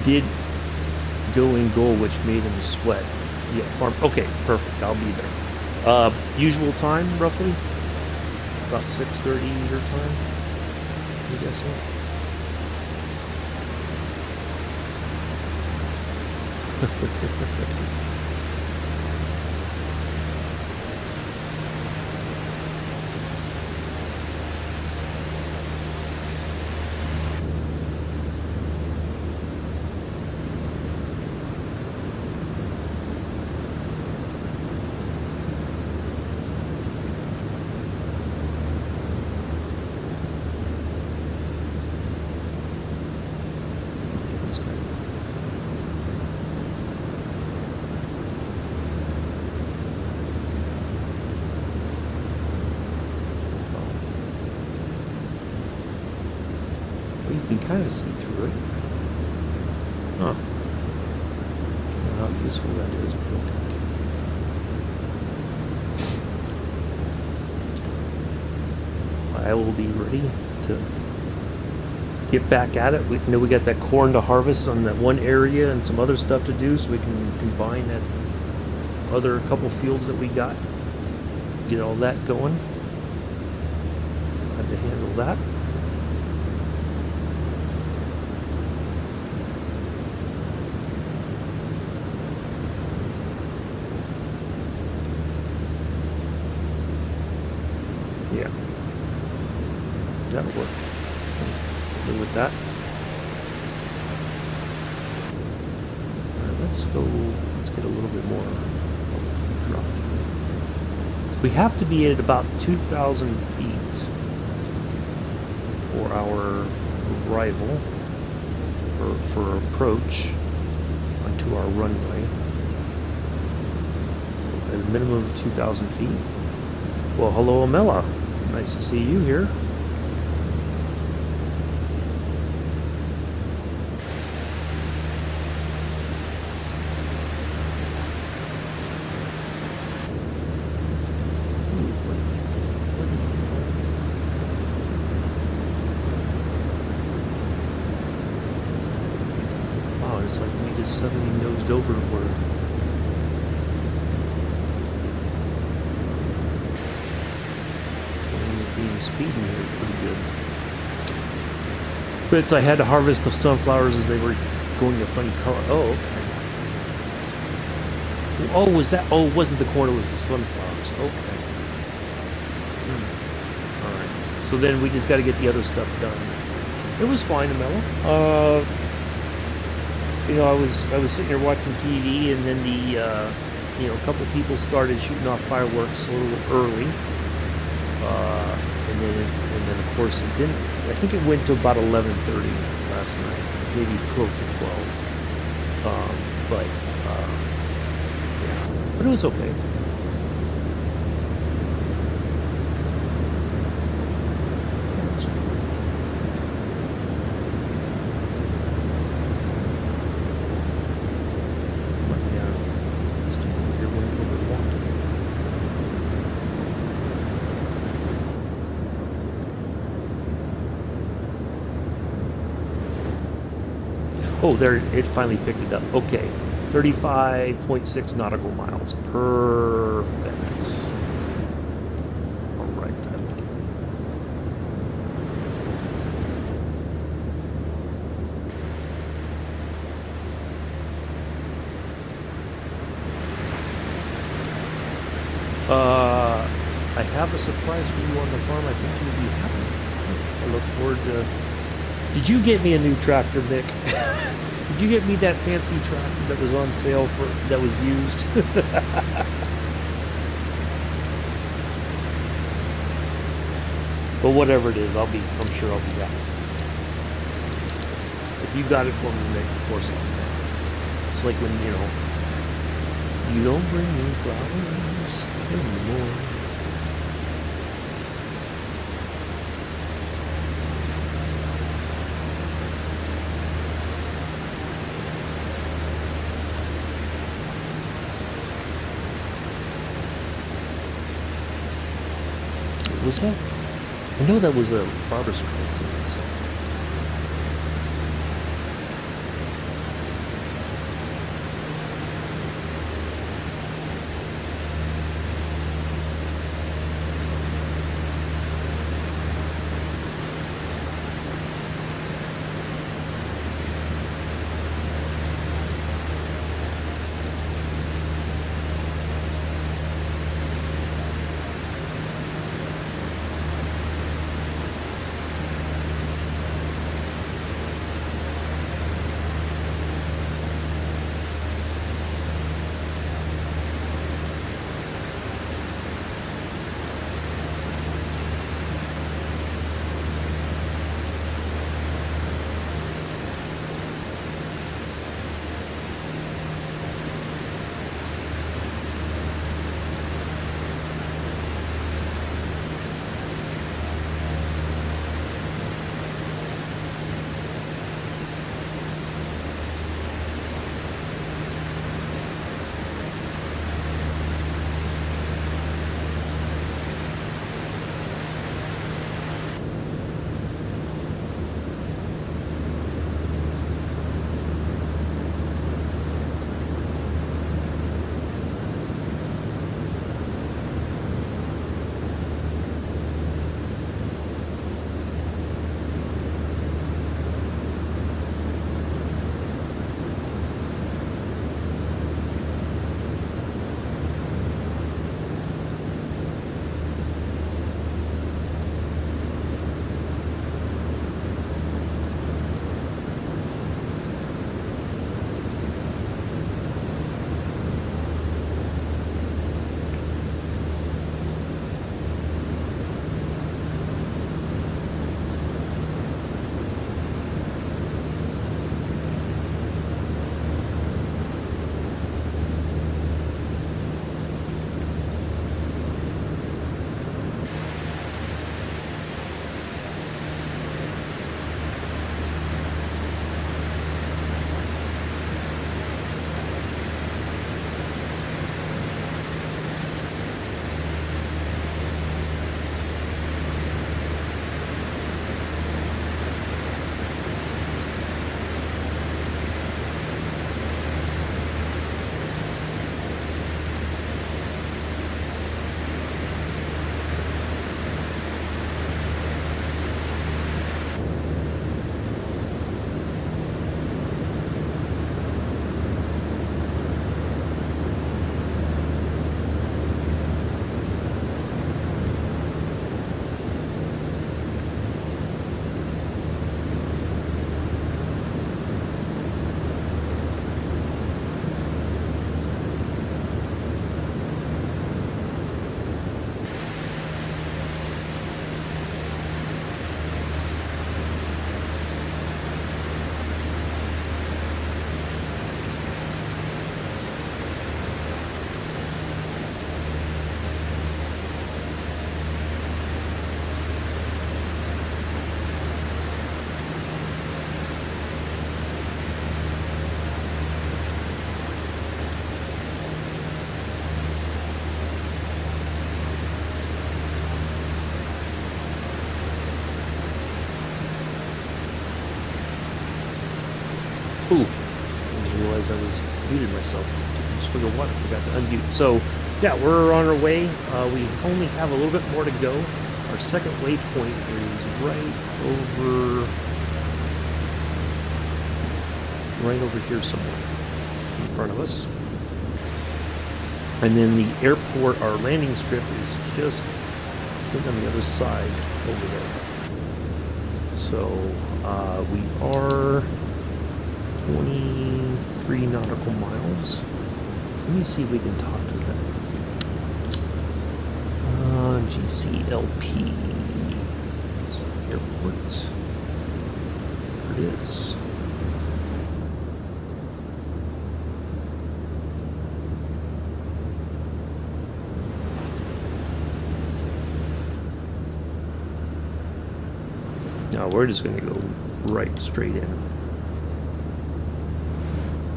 Did go in goal, which made him sweat. Yeah, farm. Okay, perfect. I'll be there. Usual time, roughly? About 6:30 your time? I'm guessing. You can kind of see through it. Huh. I don't know how useful that is, but okay. I will be ready to get back at it. We know we got that corn to harvest on that one area and some other stuff to do, so we can combine that other couple fields that we got. Get all that going. Had to handle that. Yeah, that'll work. Live with that. Alright, let's get a little bit more altitude drop. We have to be at about 2,000 feet for our arrival, or for approach onto our runway. At a minimum of 2,000 feet. Well, hello, Amela. Nice to see you here. Wow, it's like we just suddenly nosed over where speeding here pretty good. But it's, I had to harvest the sunflowers as they were going a funny color. Oh, okay. Oh, was that? Oh, it wasn't the corn, it was the sunflowers. Okay. Alright. So then we just got to get the other stuff done. It was fine, Amela. You know, I was sitting here watching TV, and then the you know, a couple people started shooting off fireworks a little early. And then of course it didn't. I think it went to about 11:30 last night, maybe close to 12. But yeah, but it was okay. Oh, there, it finally picked it up. Okay, 35.6 nautical miles. Perfect. All right. I have a surprise for you on the farm. I think you'll be happy. I look forward to... Did you get me a new tractor, Nick? Did you get me that fancy tractor that was on sale that was used? But whatever it is, I'm sure I'll be back. If you got it for me, Nick, of course I'll be back. It's like when, you don't bring me flowers anymore. What was that? I know that was a Barbra Streisand song. Ooh, I just realized I was muted myself. Just for the one, I forgot to unmute. So, yeah, we're on our way. We only have a little bit more to go. Our second waypoint is right over here somewhere in front of us. And then the airport, our landing strip, is just, I think, on the other side over there. So we are 23 nautical miles. Let me see if we can talk to them. GCLP. Airport. There it is. Now we're just going to go right straight in.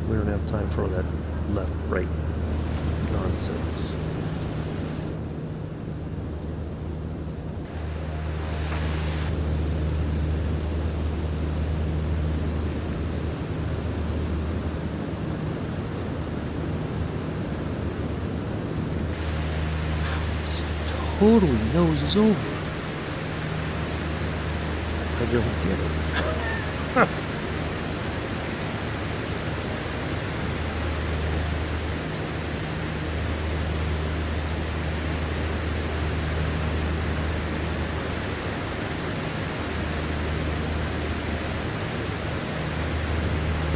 We don't have time for that left, right nonsense. Totally noses over. I don't get it.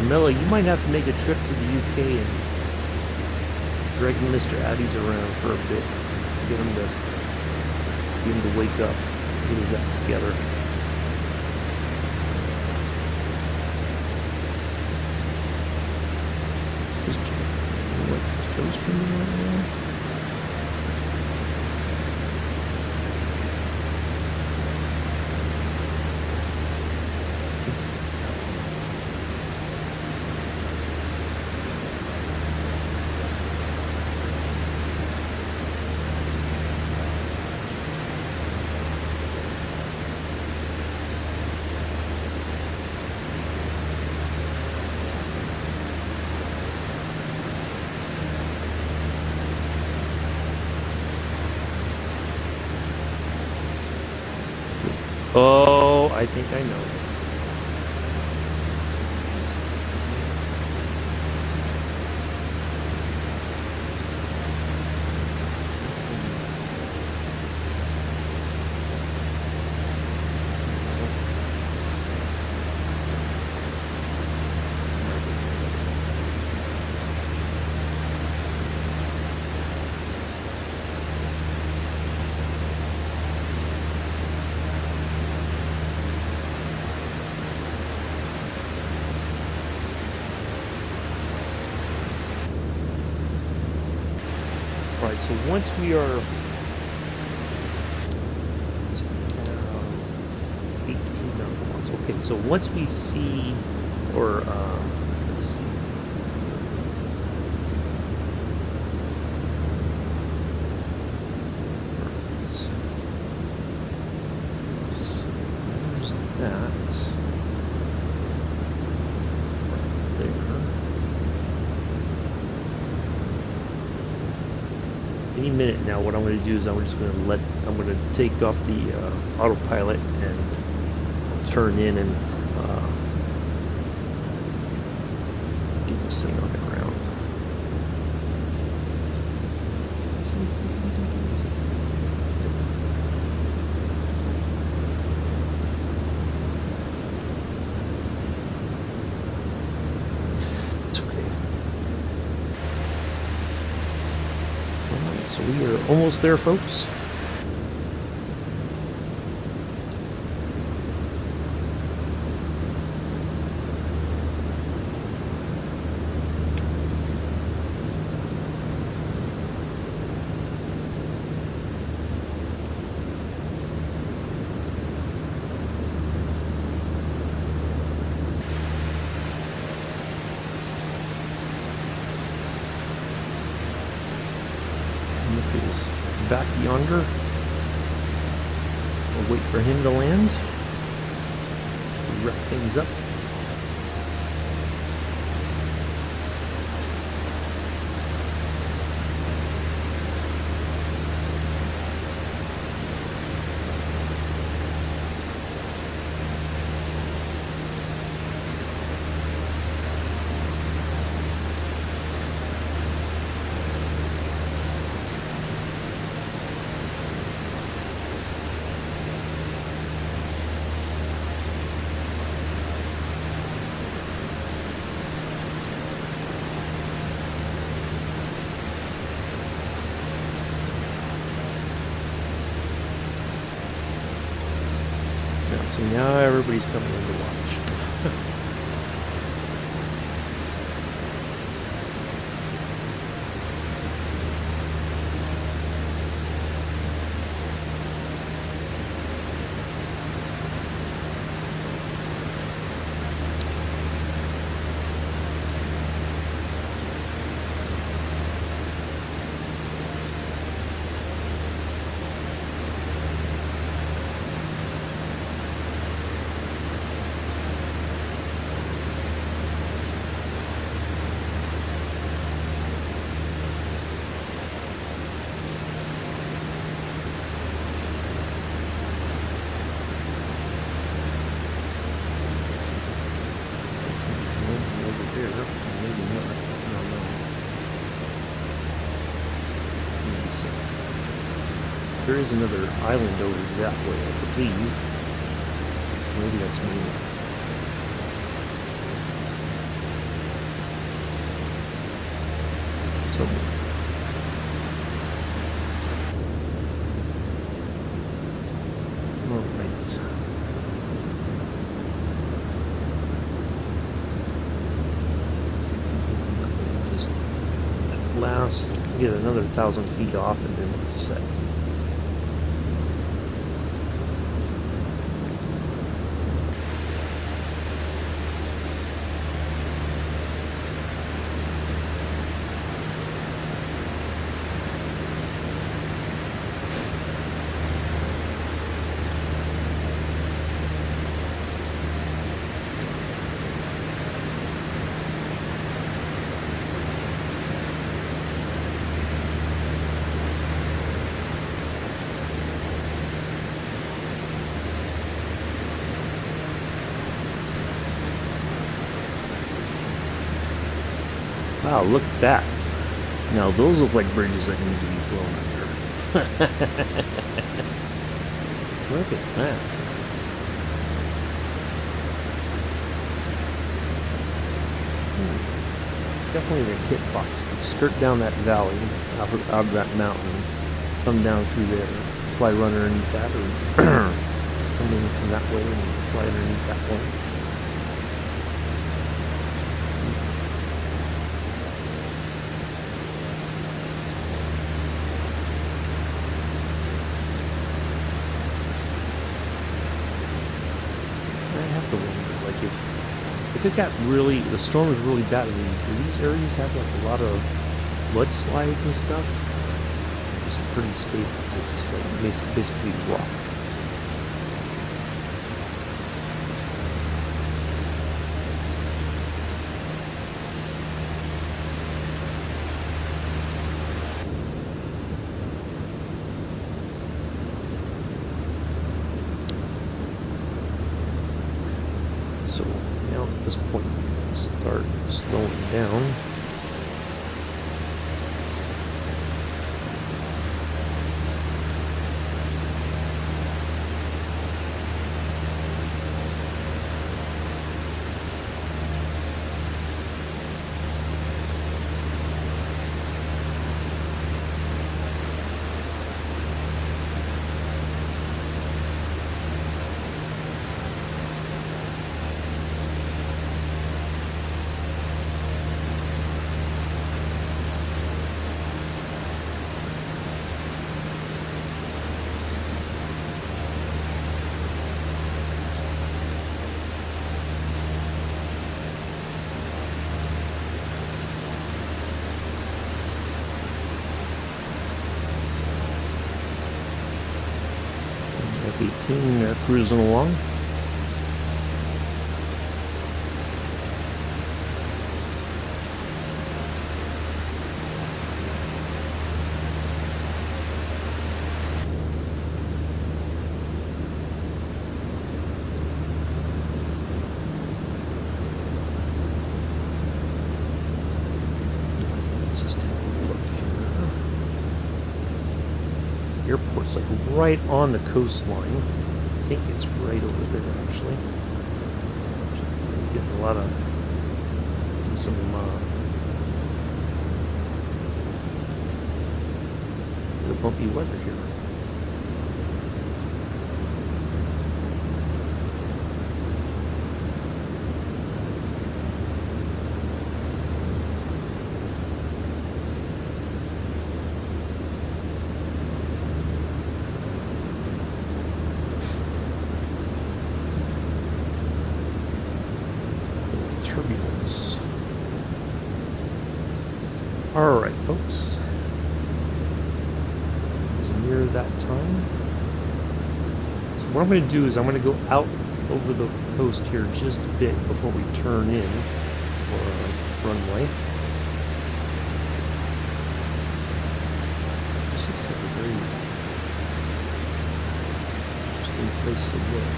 Mela, you might have to make a trip to the UK and drag Mr. Addies around for a bit. Get him to wake up, get his act together. Is Joe streaming right now? Oh, I think I know. Alright, so once we are 18 miles. Okay, so once we see, or let's see. There's that. Right there. Any minute now, what I'm going to do is I'm going to take off the autopilot and turn in and get this thing on the ground. It's okay. Alright, so we are almost there, folks. Nick is back yonder. We'll wait for him to land. Wrap things up. So now everybody's coming in to watch. There is another island over that way, I believe. Maybe that's me. Somewhere. Alright. Just at last get another 1,000 feet off and then we'll set. Wow, look at that. Now those look like bridges that need to be flown under. Look at that. Definitely the Kit Fox. Skirt down that valley, out of that mountain, come down through there, fly run underneath that, or come in from that way and fly underneath that one. If it got really, the storm was really bad, do these areas have like a lot of mudslides and stuff? It's pretty stable, it's just like basically rock. So now at this point, start slowing down. F-18, they're cruising along. Let's just take a look here. Airport's like right on the coastline. I think it's right over there actually. Getting a lot of some bumpy weather here. So what I'm going to do is I'm going to go out over the coast here just a bit before we turn in for our runway. This looks like a very interesting place to live.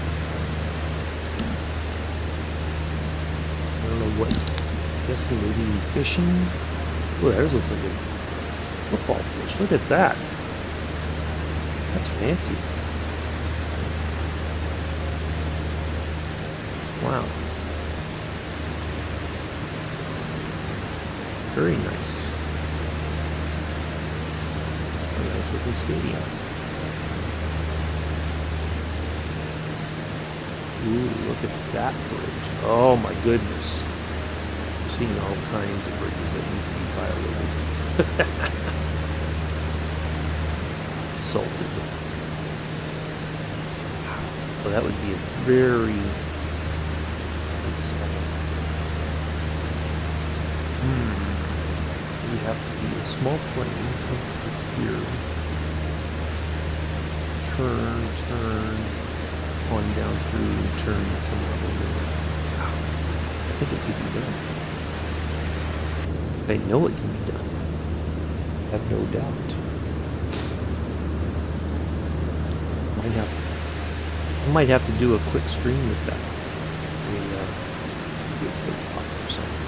I don't know what, I'm guessing maybe fishing. Oh, that looks like a football pitch. Look at that. That's fancy. Wow. Very nice. A nice looking stadium. Ooh, look at that bridge. Oh my goodness. I've seen all kinds of bridges that need to be violated. Salted. Well, that would be a very we have to be a small plane, come through here, turn, on down through, turn, come out over. I think it could be done. I know it can be done. I have no doubt. I might have to do a quick stream with that. Do a quick box or something.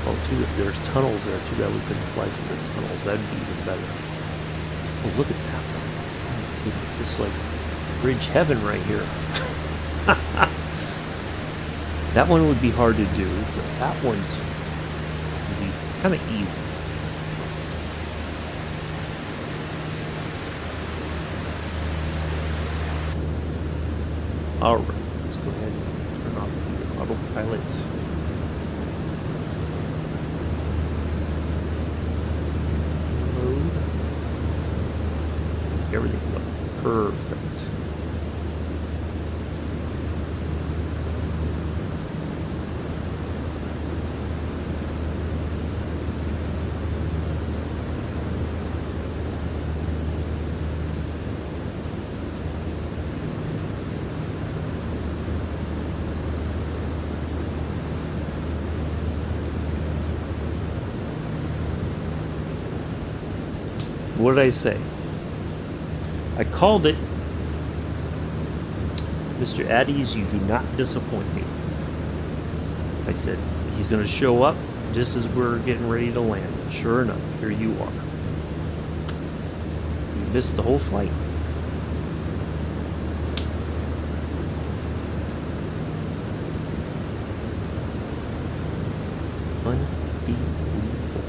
Oh, too, if there's tunnels there, too bad we couldn't fly through the tunnels. That'd be even better. Oh, look at that one. Oh, goodness, it's like bridge heaven right here. That one would be hard to do, but that one's would be kind of easy. Alright, let's go ahead and turn off the autopilot. Mode. Everything looks perfect. What did I say? I called it. Mr. Addies, you do not disappoint me. I said, he's going to show up just as we're getting ready to land. And sure enough, here you are. You missed the whole flight. Unbelievable.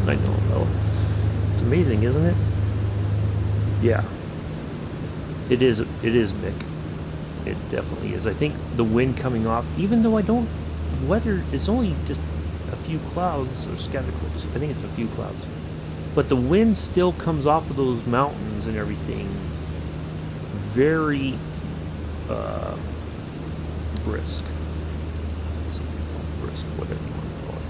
I know, well, it's amazing, isn't it? Yeah. It is, Mick. It definitely is. I think the wind coming off, even though the weather is only just a few clouds or scattered clouds. I think it's a few clouds. But the wind still comes off of those mountains and everything very brisk. Let's see, brisk, whatever you want to call it.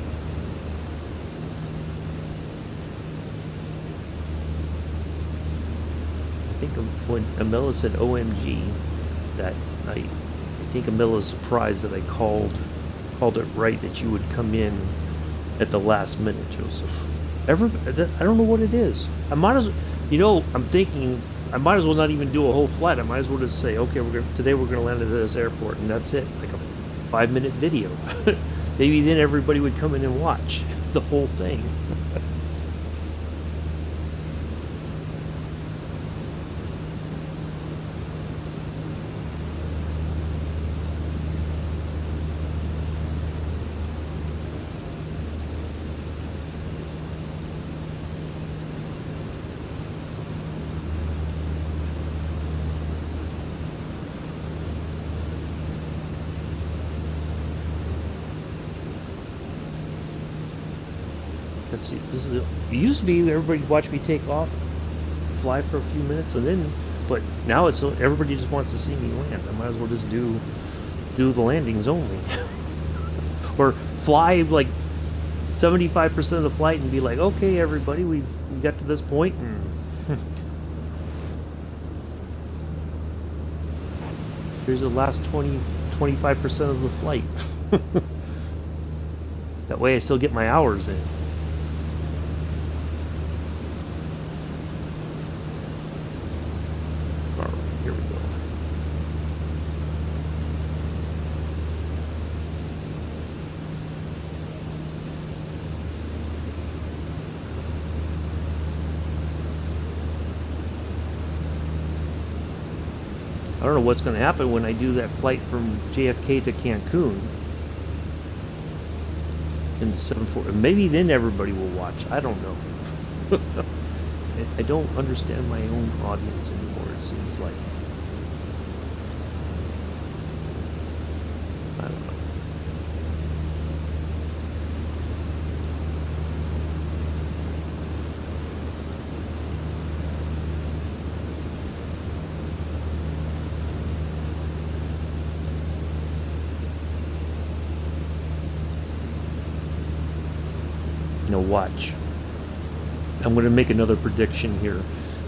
I think when Amela said OMG, that I think Amela's surprised that I called it right, that you would come in at the last minute, Joseph. I don't know what it is. I might as well, I'm thinking I might as well not even do a whole flight. I might as well just say, okay, today we're gonna land at this airport, and that's it, like a 5-minute video. Maybe then everybody would come in and watch the whole thing. It used to be everybody watch me take off, fly for a few minutes, and then, but now it's everybody just wants to see me land. I might as well just do the landings only, or fly like 75% of the flight and be like, okay, everybody, we got to this point, and here's the last 25% of the flight. That way I still get my hours in. All right, here we go. I don't know what's going to happen when I do that flight from JFK to Cancun in the 747. Maybe then everybody will watch. I don't know. I don't understand my own audience anymore, it seems like. I don't know. Now watch. I'm going to make another prediction here.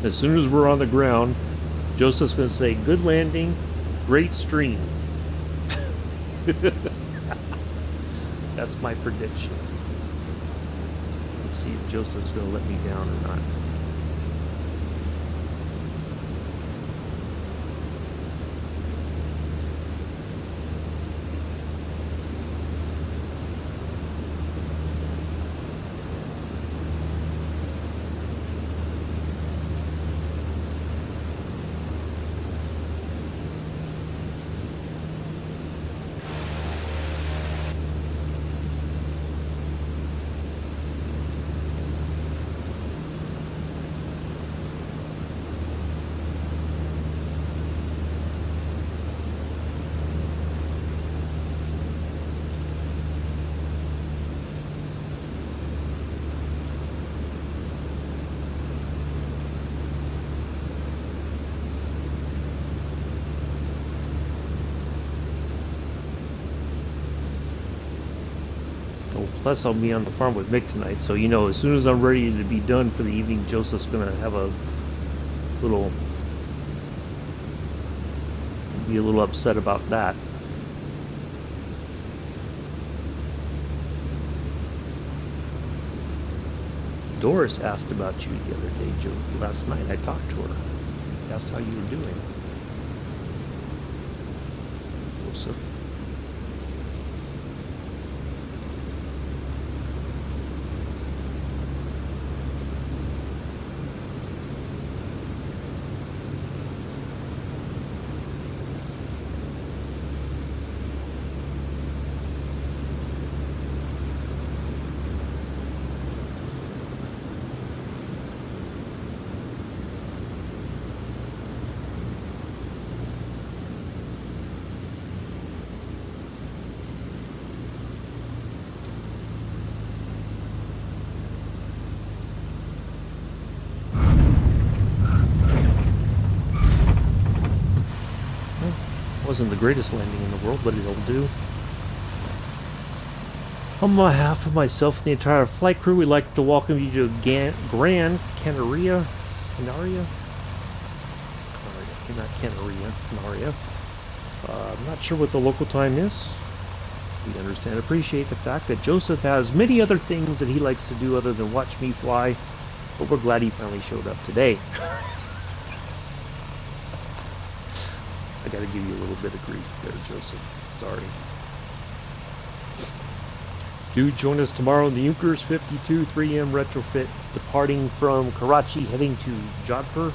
As soon as we're on the ground, Joseph's going to say, good landing, great stream. That's my prediction. Let's see if Joseph's going to let me down or not. Plus, I'll be on the farm with Mick tonight, so you know, as soon as I'm ready to be done for the evening, Joseph's gonna have a little, be a little upset about that. Doris asked about you the other day, Joe. Last night I talked to her. Asked how you were doing. Joseph. Wasn't the greatest landing in the world, but it'll do. On behalf of myself and the entire flight crew, we'd like to welcome you to Gran Canaria. Canaria? Not Canaria. Canaria. I'm not sure what the local time is. We understand and appreciate the fact that Joseph has many other things that he likes to do other than watch me fly, but we're glad he finally showed up today. I gotta give you a little bit of grief there, Joseph. Sorry. Do join us tomorrow in the Junkers 52 3M retrofit, departing from Karachi, heading to Jodhpur.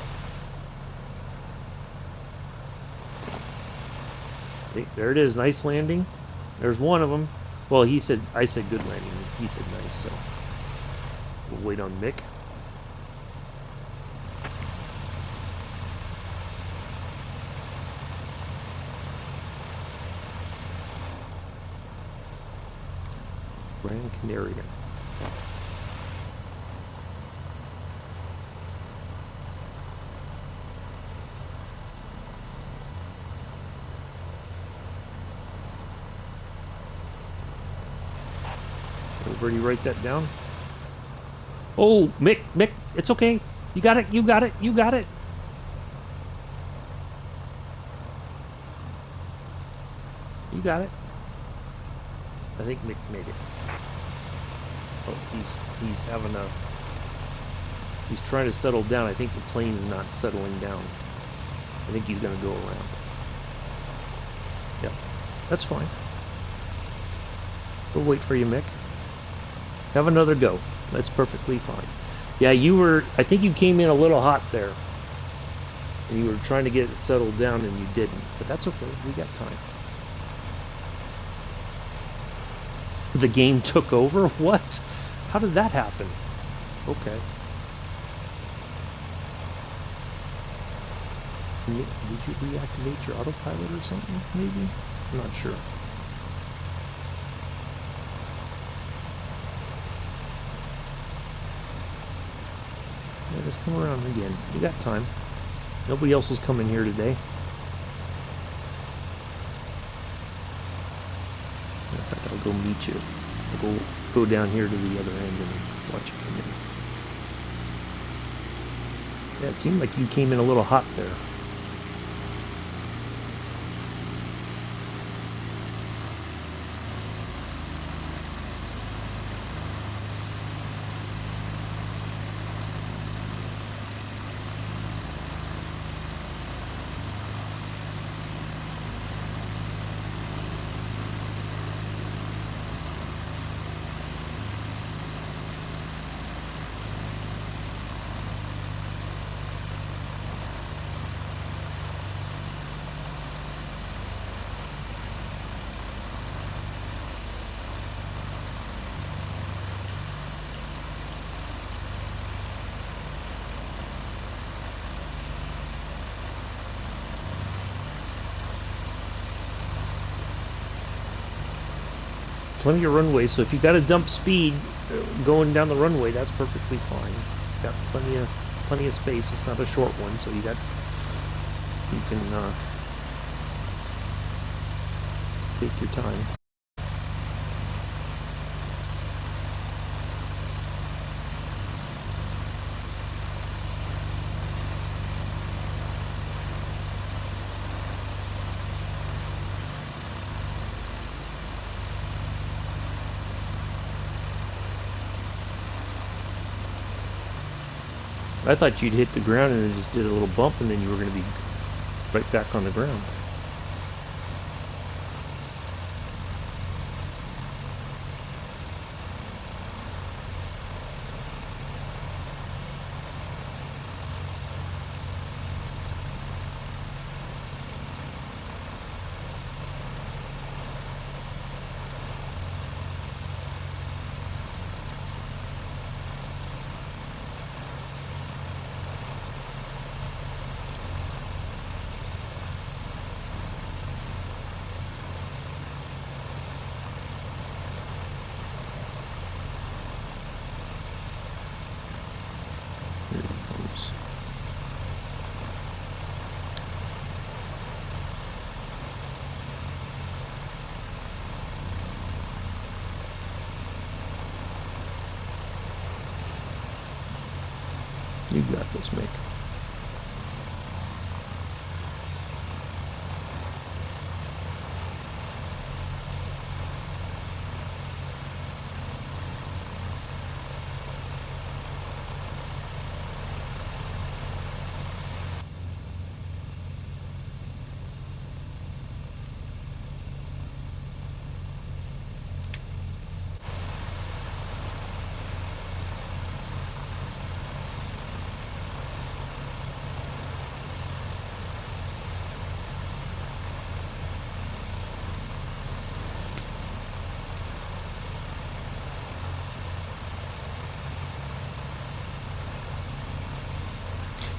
Okay, there it is, nice landing. There's one of them. Well, I said good landing. He said nice, so we'll wait on Mick. Gran Canaria. Everybody write that down. Oh, Mick, it's okay. You got it, you got it, you got it. You got it. I think Mick made it. Oh, he's having a... He's trying to settle down. I think the plane's not settling down. I think he's going to go around. Yep, that's fine. We'll wait for you, Mick. Have another go. That's perfectly fine. Yeah, you were... I think you came in a little hot there. And you were trying to get it settled down and you didn't. But that's okay. We got time. The game took over? What? How did that happen? Okay. Did you reactivate your autopilot or something, maybe? I'm not sure. Yeah, just come around again. You got time. Nobody else is coming here today. In fact, I'll go meet you. I'll go down here to the other end and watch you come in. Yeah, it seemed like you came in a little hot there. Plenty of runway, so if you got to dump speed going down the runway, that's perfectly fine. Got plenty of space. It's not a short one, so you can take your time. I thought you'd hit the ground and it just did a little bump and then you were going to be right back on the ground. You got this, Mick.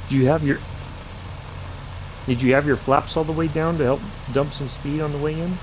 Did you have your flaps all the way down to help dump some speed on the way in?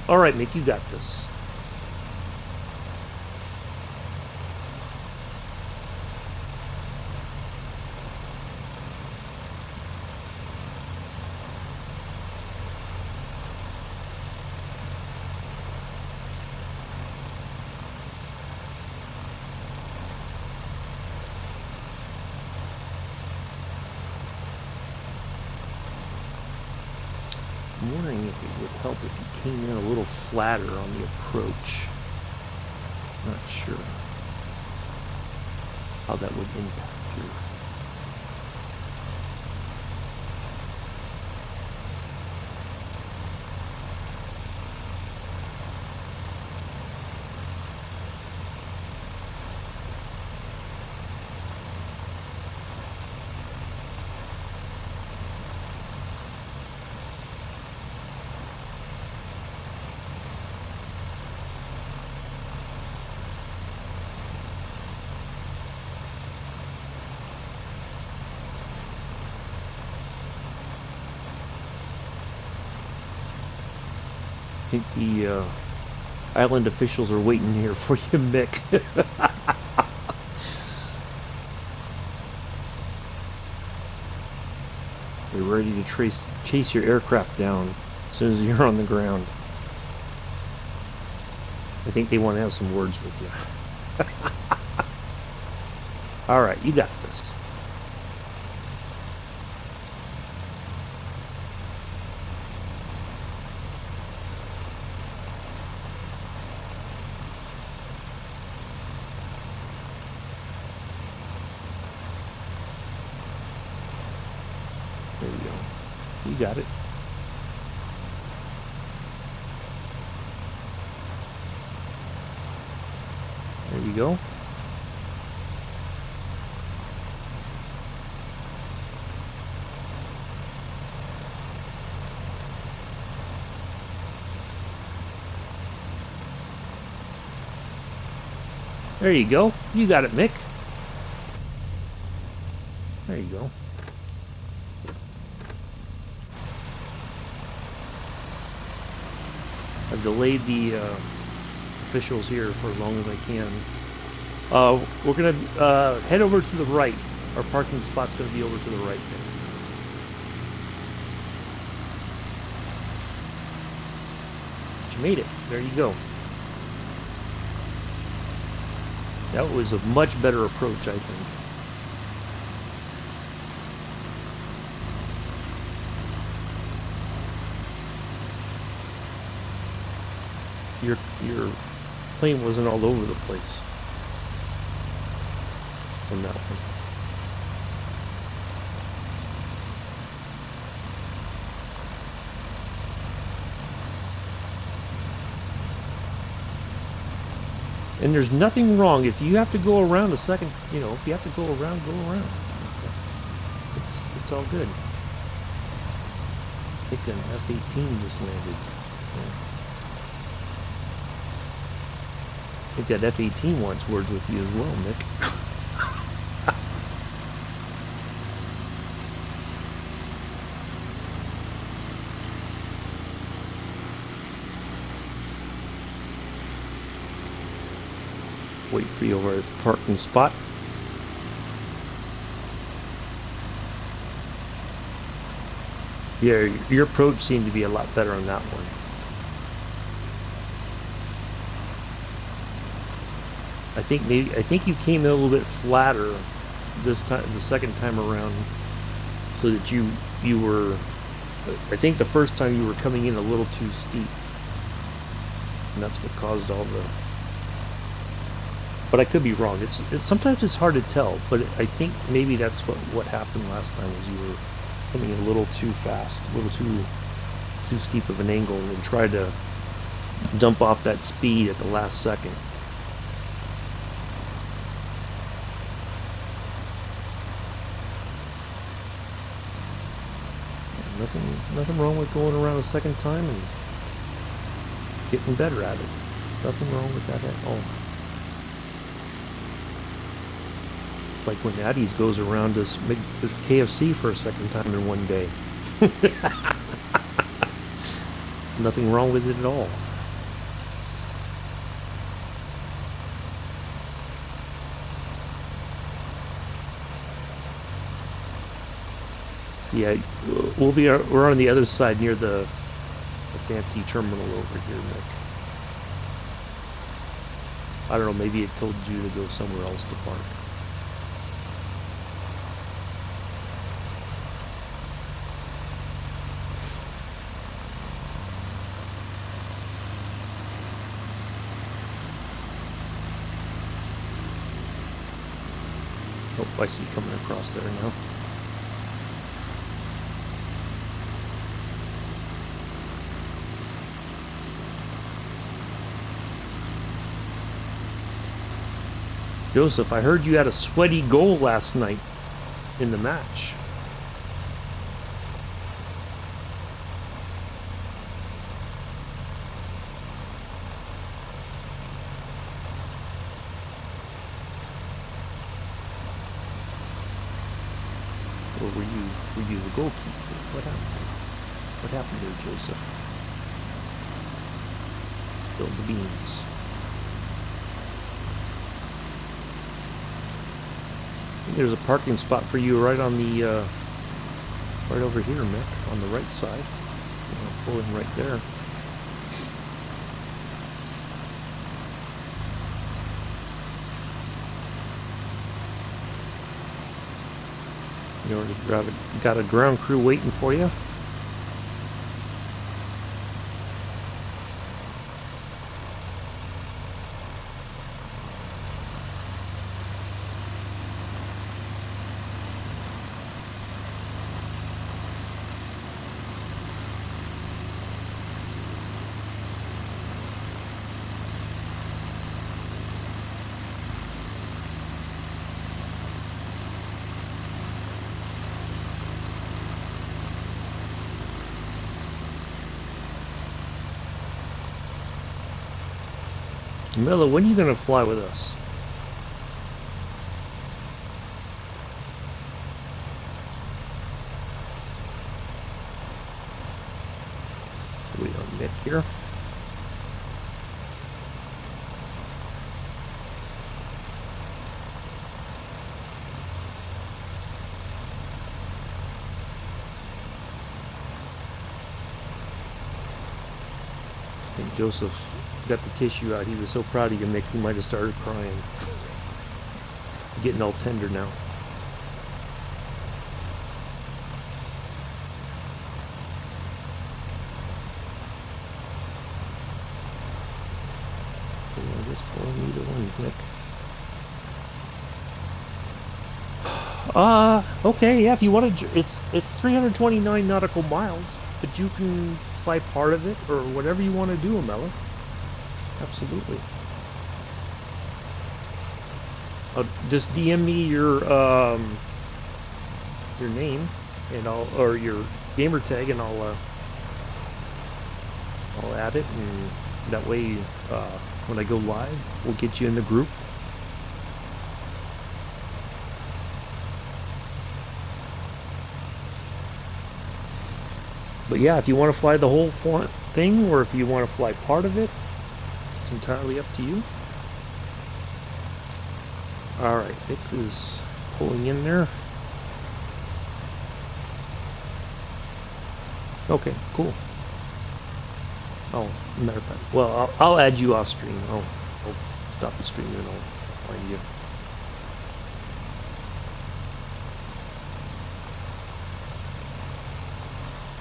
All right, Mick, you got this. I'm wondering if it would help if you came in a little flatter on the approach. Not sure how that would impact you. I think the island officials are waiting here for you, Mick. They're ready to chase your aircraft down as soon as you're on the ground. I think they want to have some words with you. All right, you got this. There we go. You got it. There you go. There you go. You got it, Mick. There you go. I've delayed the officials here for as long as I can. We're going to head over to the right. Our parking spot's going to be over to the right there. But you made it. There you go. That was a much better approach, I think. Your plane wasn't all over the place on that one. And there's nothing wrong if you have to go around a second. You know, if you have to go around, go around. It's all good. I think an F-18 just landed. Yeah. I think that F-18 wants words with you as well, Mick. Wait for you over at the parking spot. Yeah, your approach seemed to be a lot better on that one. I think you came in a little bit flatter this time, the second time around, so that you were. I think the first time you were coming in a little too steep, and that's what caused all the. But I could be wrong. It's sometimes it's hard to tell, but I think maybe that's what happened last time was you were coming in a little too fast, a little too steep of an angle, and then tried to dump off that speed at the last second. Nothing wrong with going around a second time and getting better at it. Nothing wrong with that at all. It's like when Addie's goes around to make KFC for a second time in one day. Nothing wrong with it at all. Yeah, we're on the other side near the fancy terminal over here, Nick. I don't know, maybe it told you to go somewhere else to park. Oh, I see coming across there now. Joseph, I heard you had a sweaty goal last night in the match. Or were you the goalkeeper? What happened? What happened there, Joseph? Spilled the beans. There's a parking spot for you right on the right over here, Mick, on the right side. Pull in right there. You already got a ground crew waiting for you. Miller, when are you going to fly with us? We are Nick here. And Joseph got the tissue out. He was so proud of you, Mick, he might have started crying. Getting all tender now. I guess pulling either one, Mick. Okay, yeah, if you want to, it's 329 nautical miles, but you can fly part of it or whatever you want to do, Amela. Absolutely. Just DM me your name and or your gamer tag, and I'll add it, and that way when I go live, we'll get you in the group. But yeah, if you want to fly the whole thing, or if you want to fly part of it, it's entirely up to you. Alright, Nick is pulling in there. Okay, cool. Oh, matter of fact, well, I'll add you off stream. I'll stop the stream and I'll find you.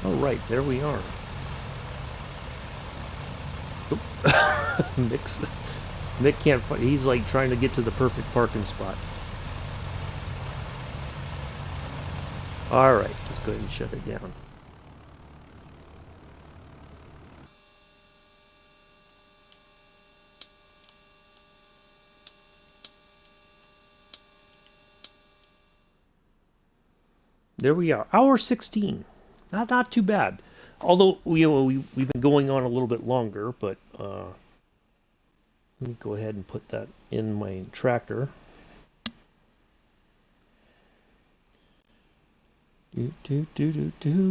Oh, right, there we are. Mick can't find, he's like trying to get to the perfect parking spot. Alright, let's go ahead and shut it down. There we are, hour 16. Not too bad. Although we've been going on a little bit longer, but let me go ahead and put that in my tracker.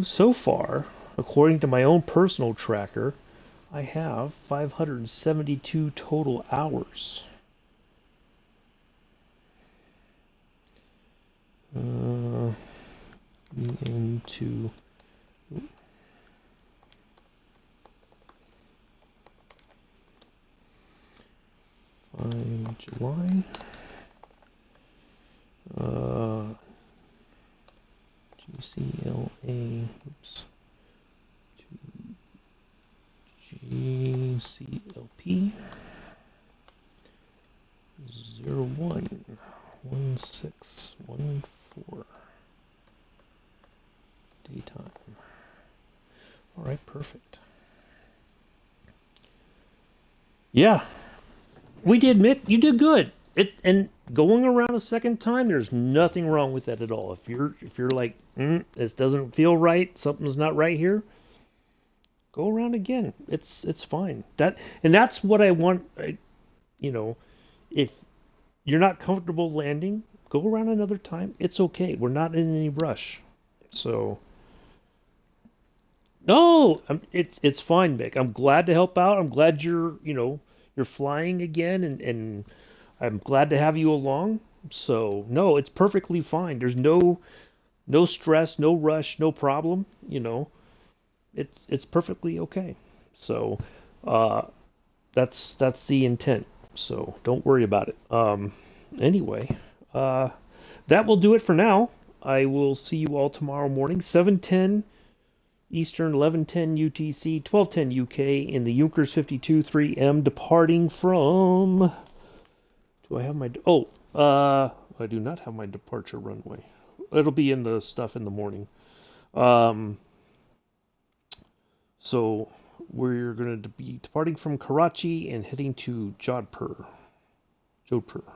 So far, according to my own personal tracker, I have 572 total hours. BN2. 5 July. GCLA. Oops. GCLP. 011614. Daytime. All right, perfect. Yeah, we did, Mick. You did good. And going around a second time, there's nothing wrong with that at all. If you're like, this doesn't feel right, something's not right here, go around again. It's fine. That's what I want. If you're not comfortable landing, go around another time. It's okay. We're not in any rush. So no, it's fine, Mick. I'm glad to help out. I'm glad you're flying again, and I'm glad to have you along. So no, it's perfectly fine. There's no stress, no rush, no problem. It's perfectly okay. So that's the intent. So don't worry about it. Anyway, that will do it for now. I will see you all tomorrow morning, 7:10 Eastern, 11:10 UTC, 12:10 UK in the Junkers 52 3M departing from. Do I have my? I do not have my departure runway. It'll be in the stuff in the morning. So we're going to be departing from Karachi and heading to Jodhpur. I'm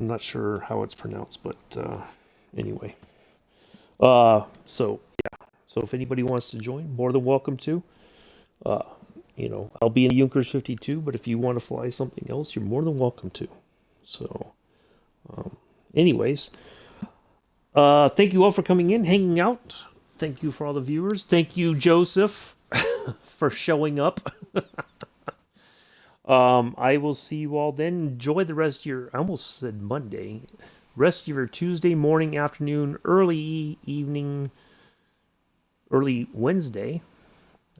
not sure how it's pronounced, but anyway. So if anybody wants to join, more than welcome to. I'll be in the Junkers 52, but if you want to fly something else, you're more than welcome to. So, anyways, thank you all for coming in, hanging out. Thank you for all the viewers. Thank you, Joseph, for showing up. I will see you all then. Enjoy the rest of your, I almost said Monday, rest of your Tuesday morning, afternoon, early evening, early Wednesday,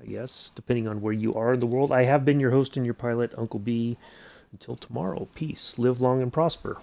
I guess, depending on where you are in the world. I have been your host and your pilot, Uncle B. Until tomorrow, peace, live long and prosper.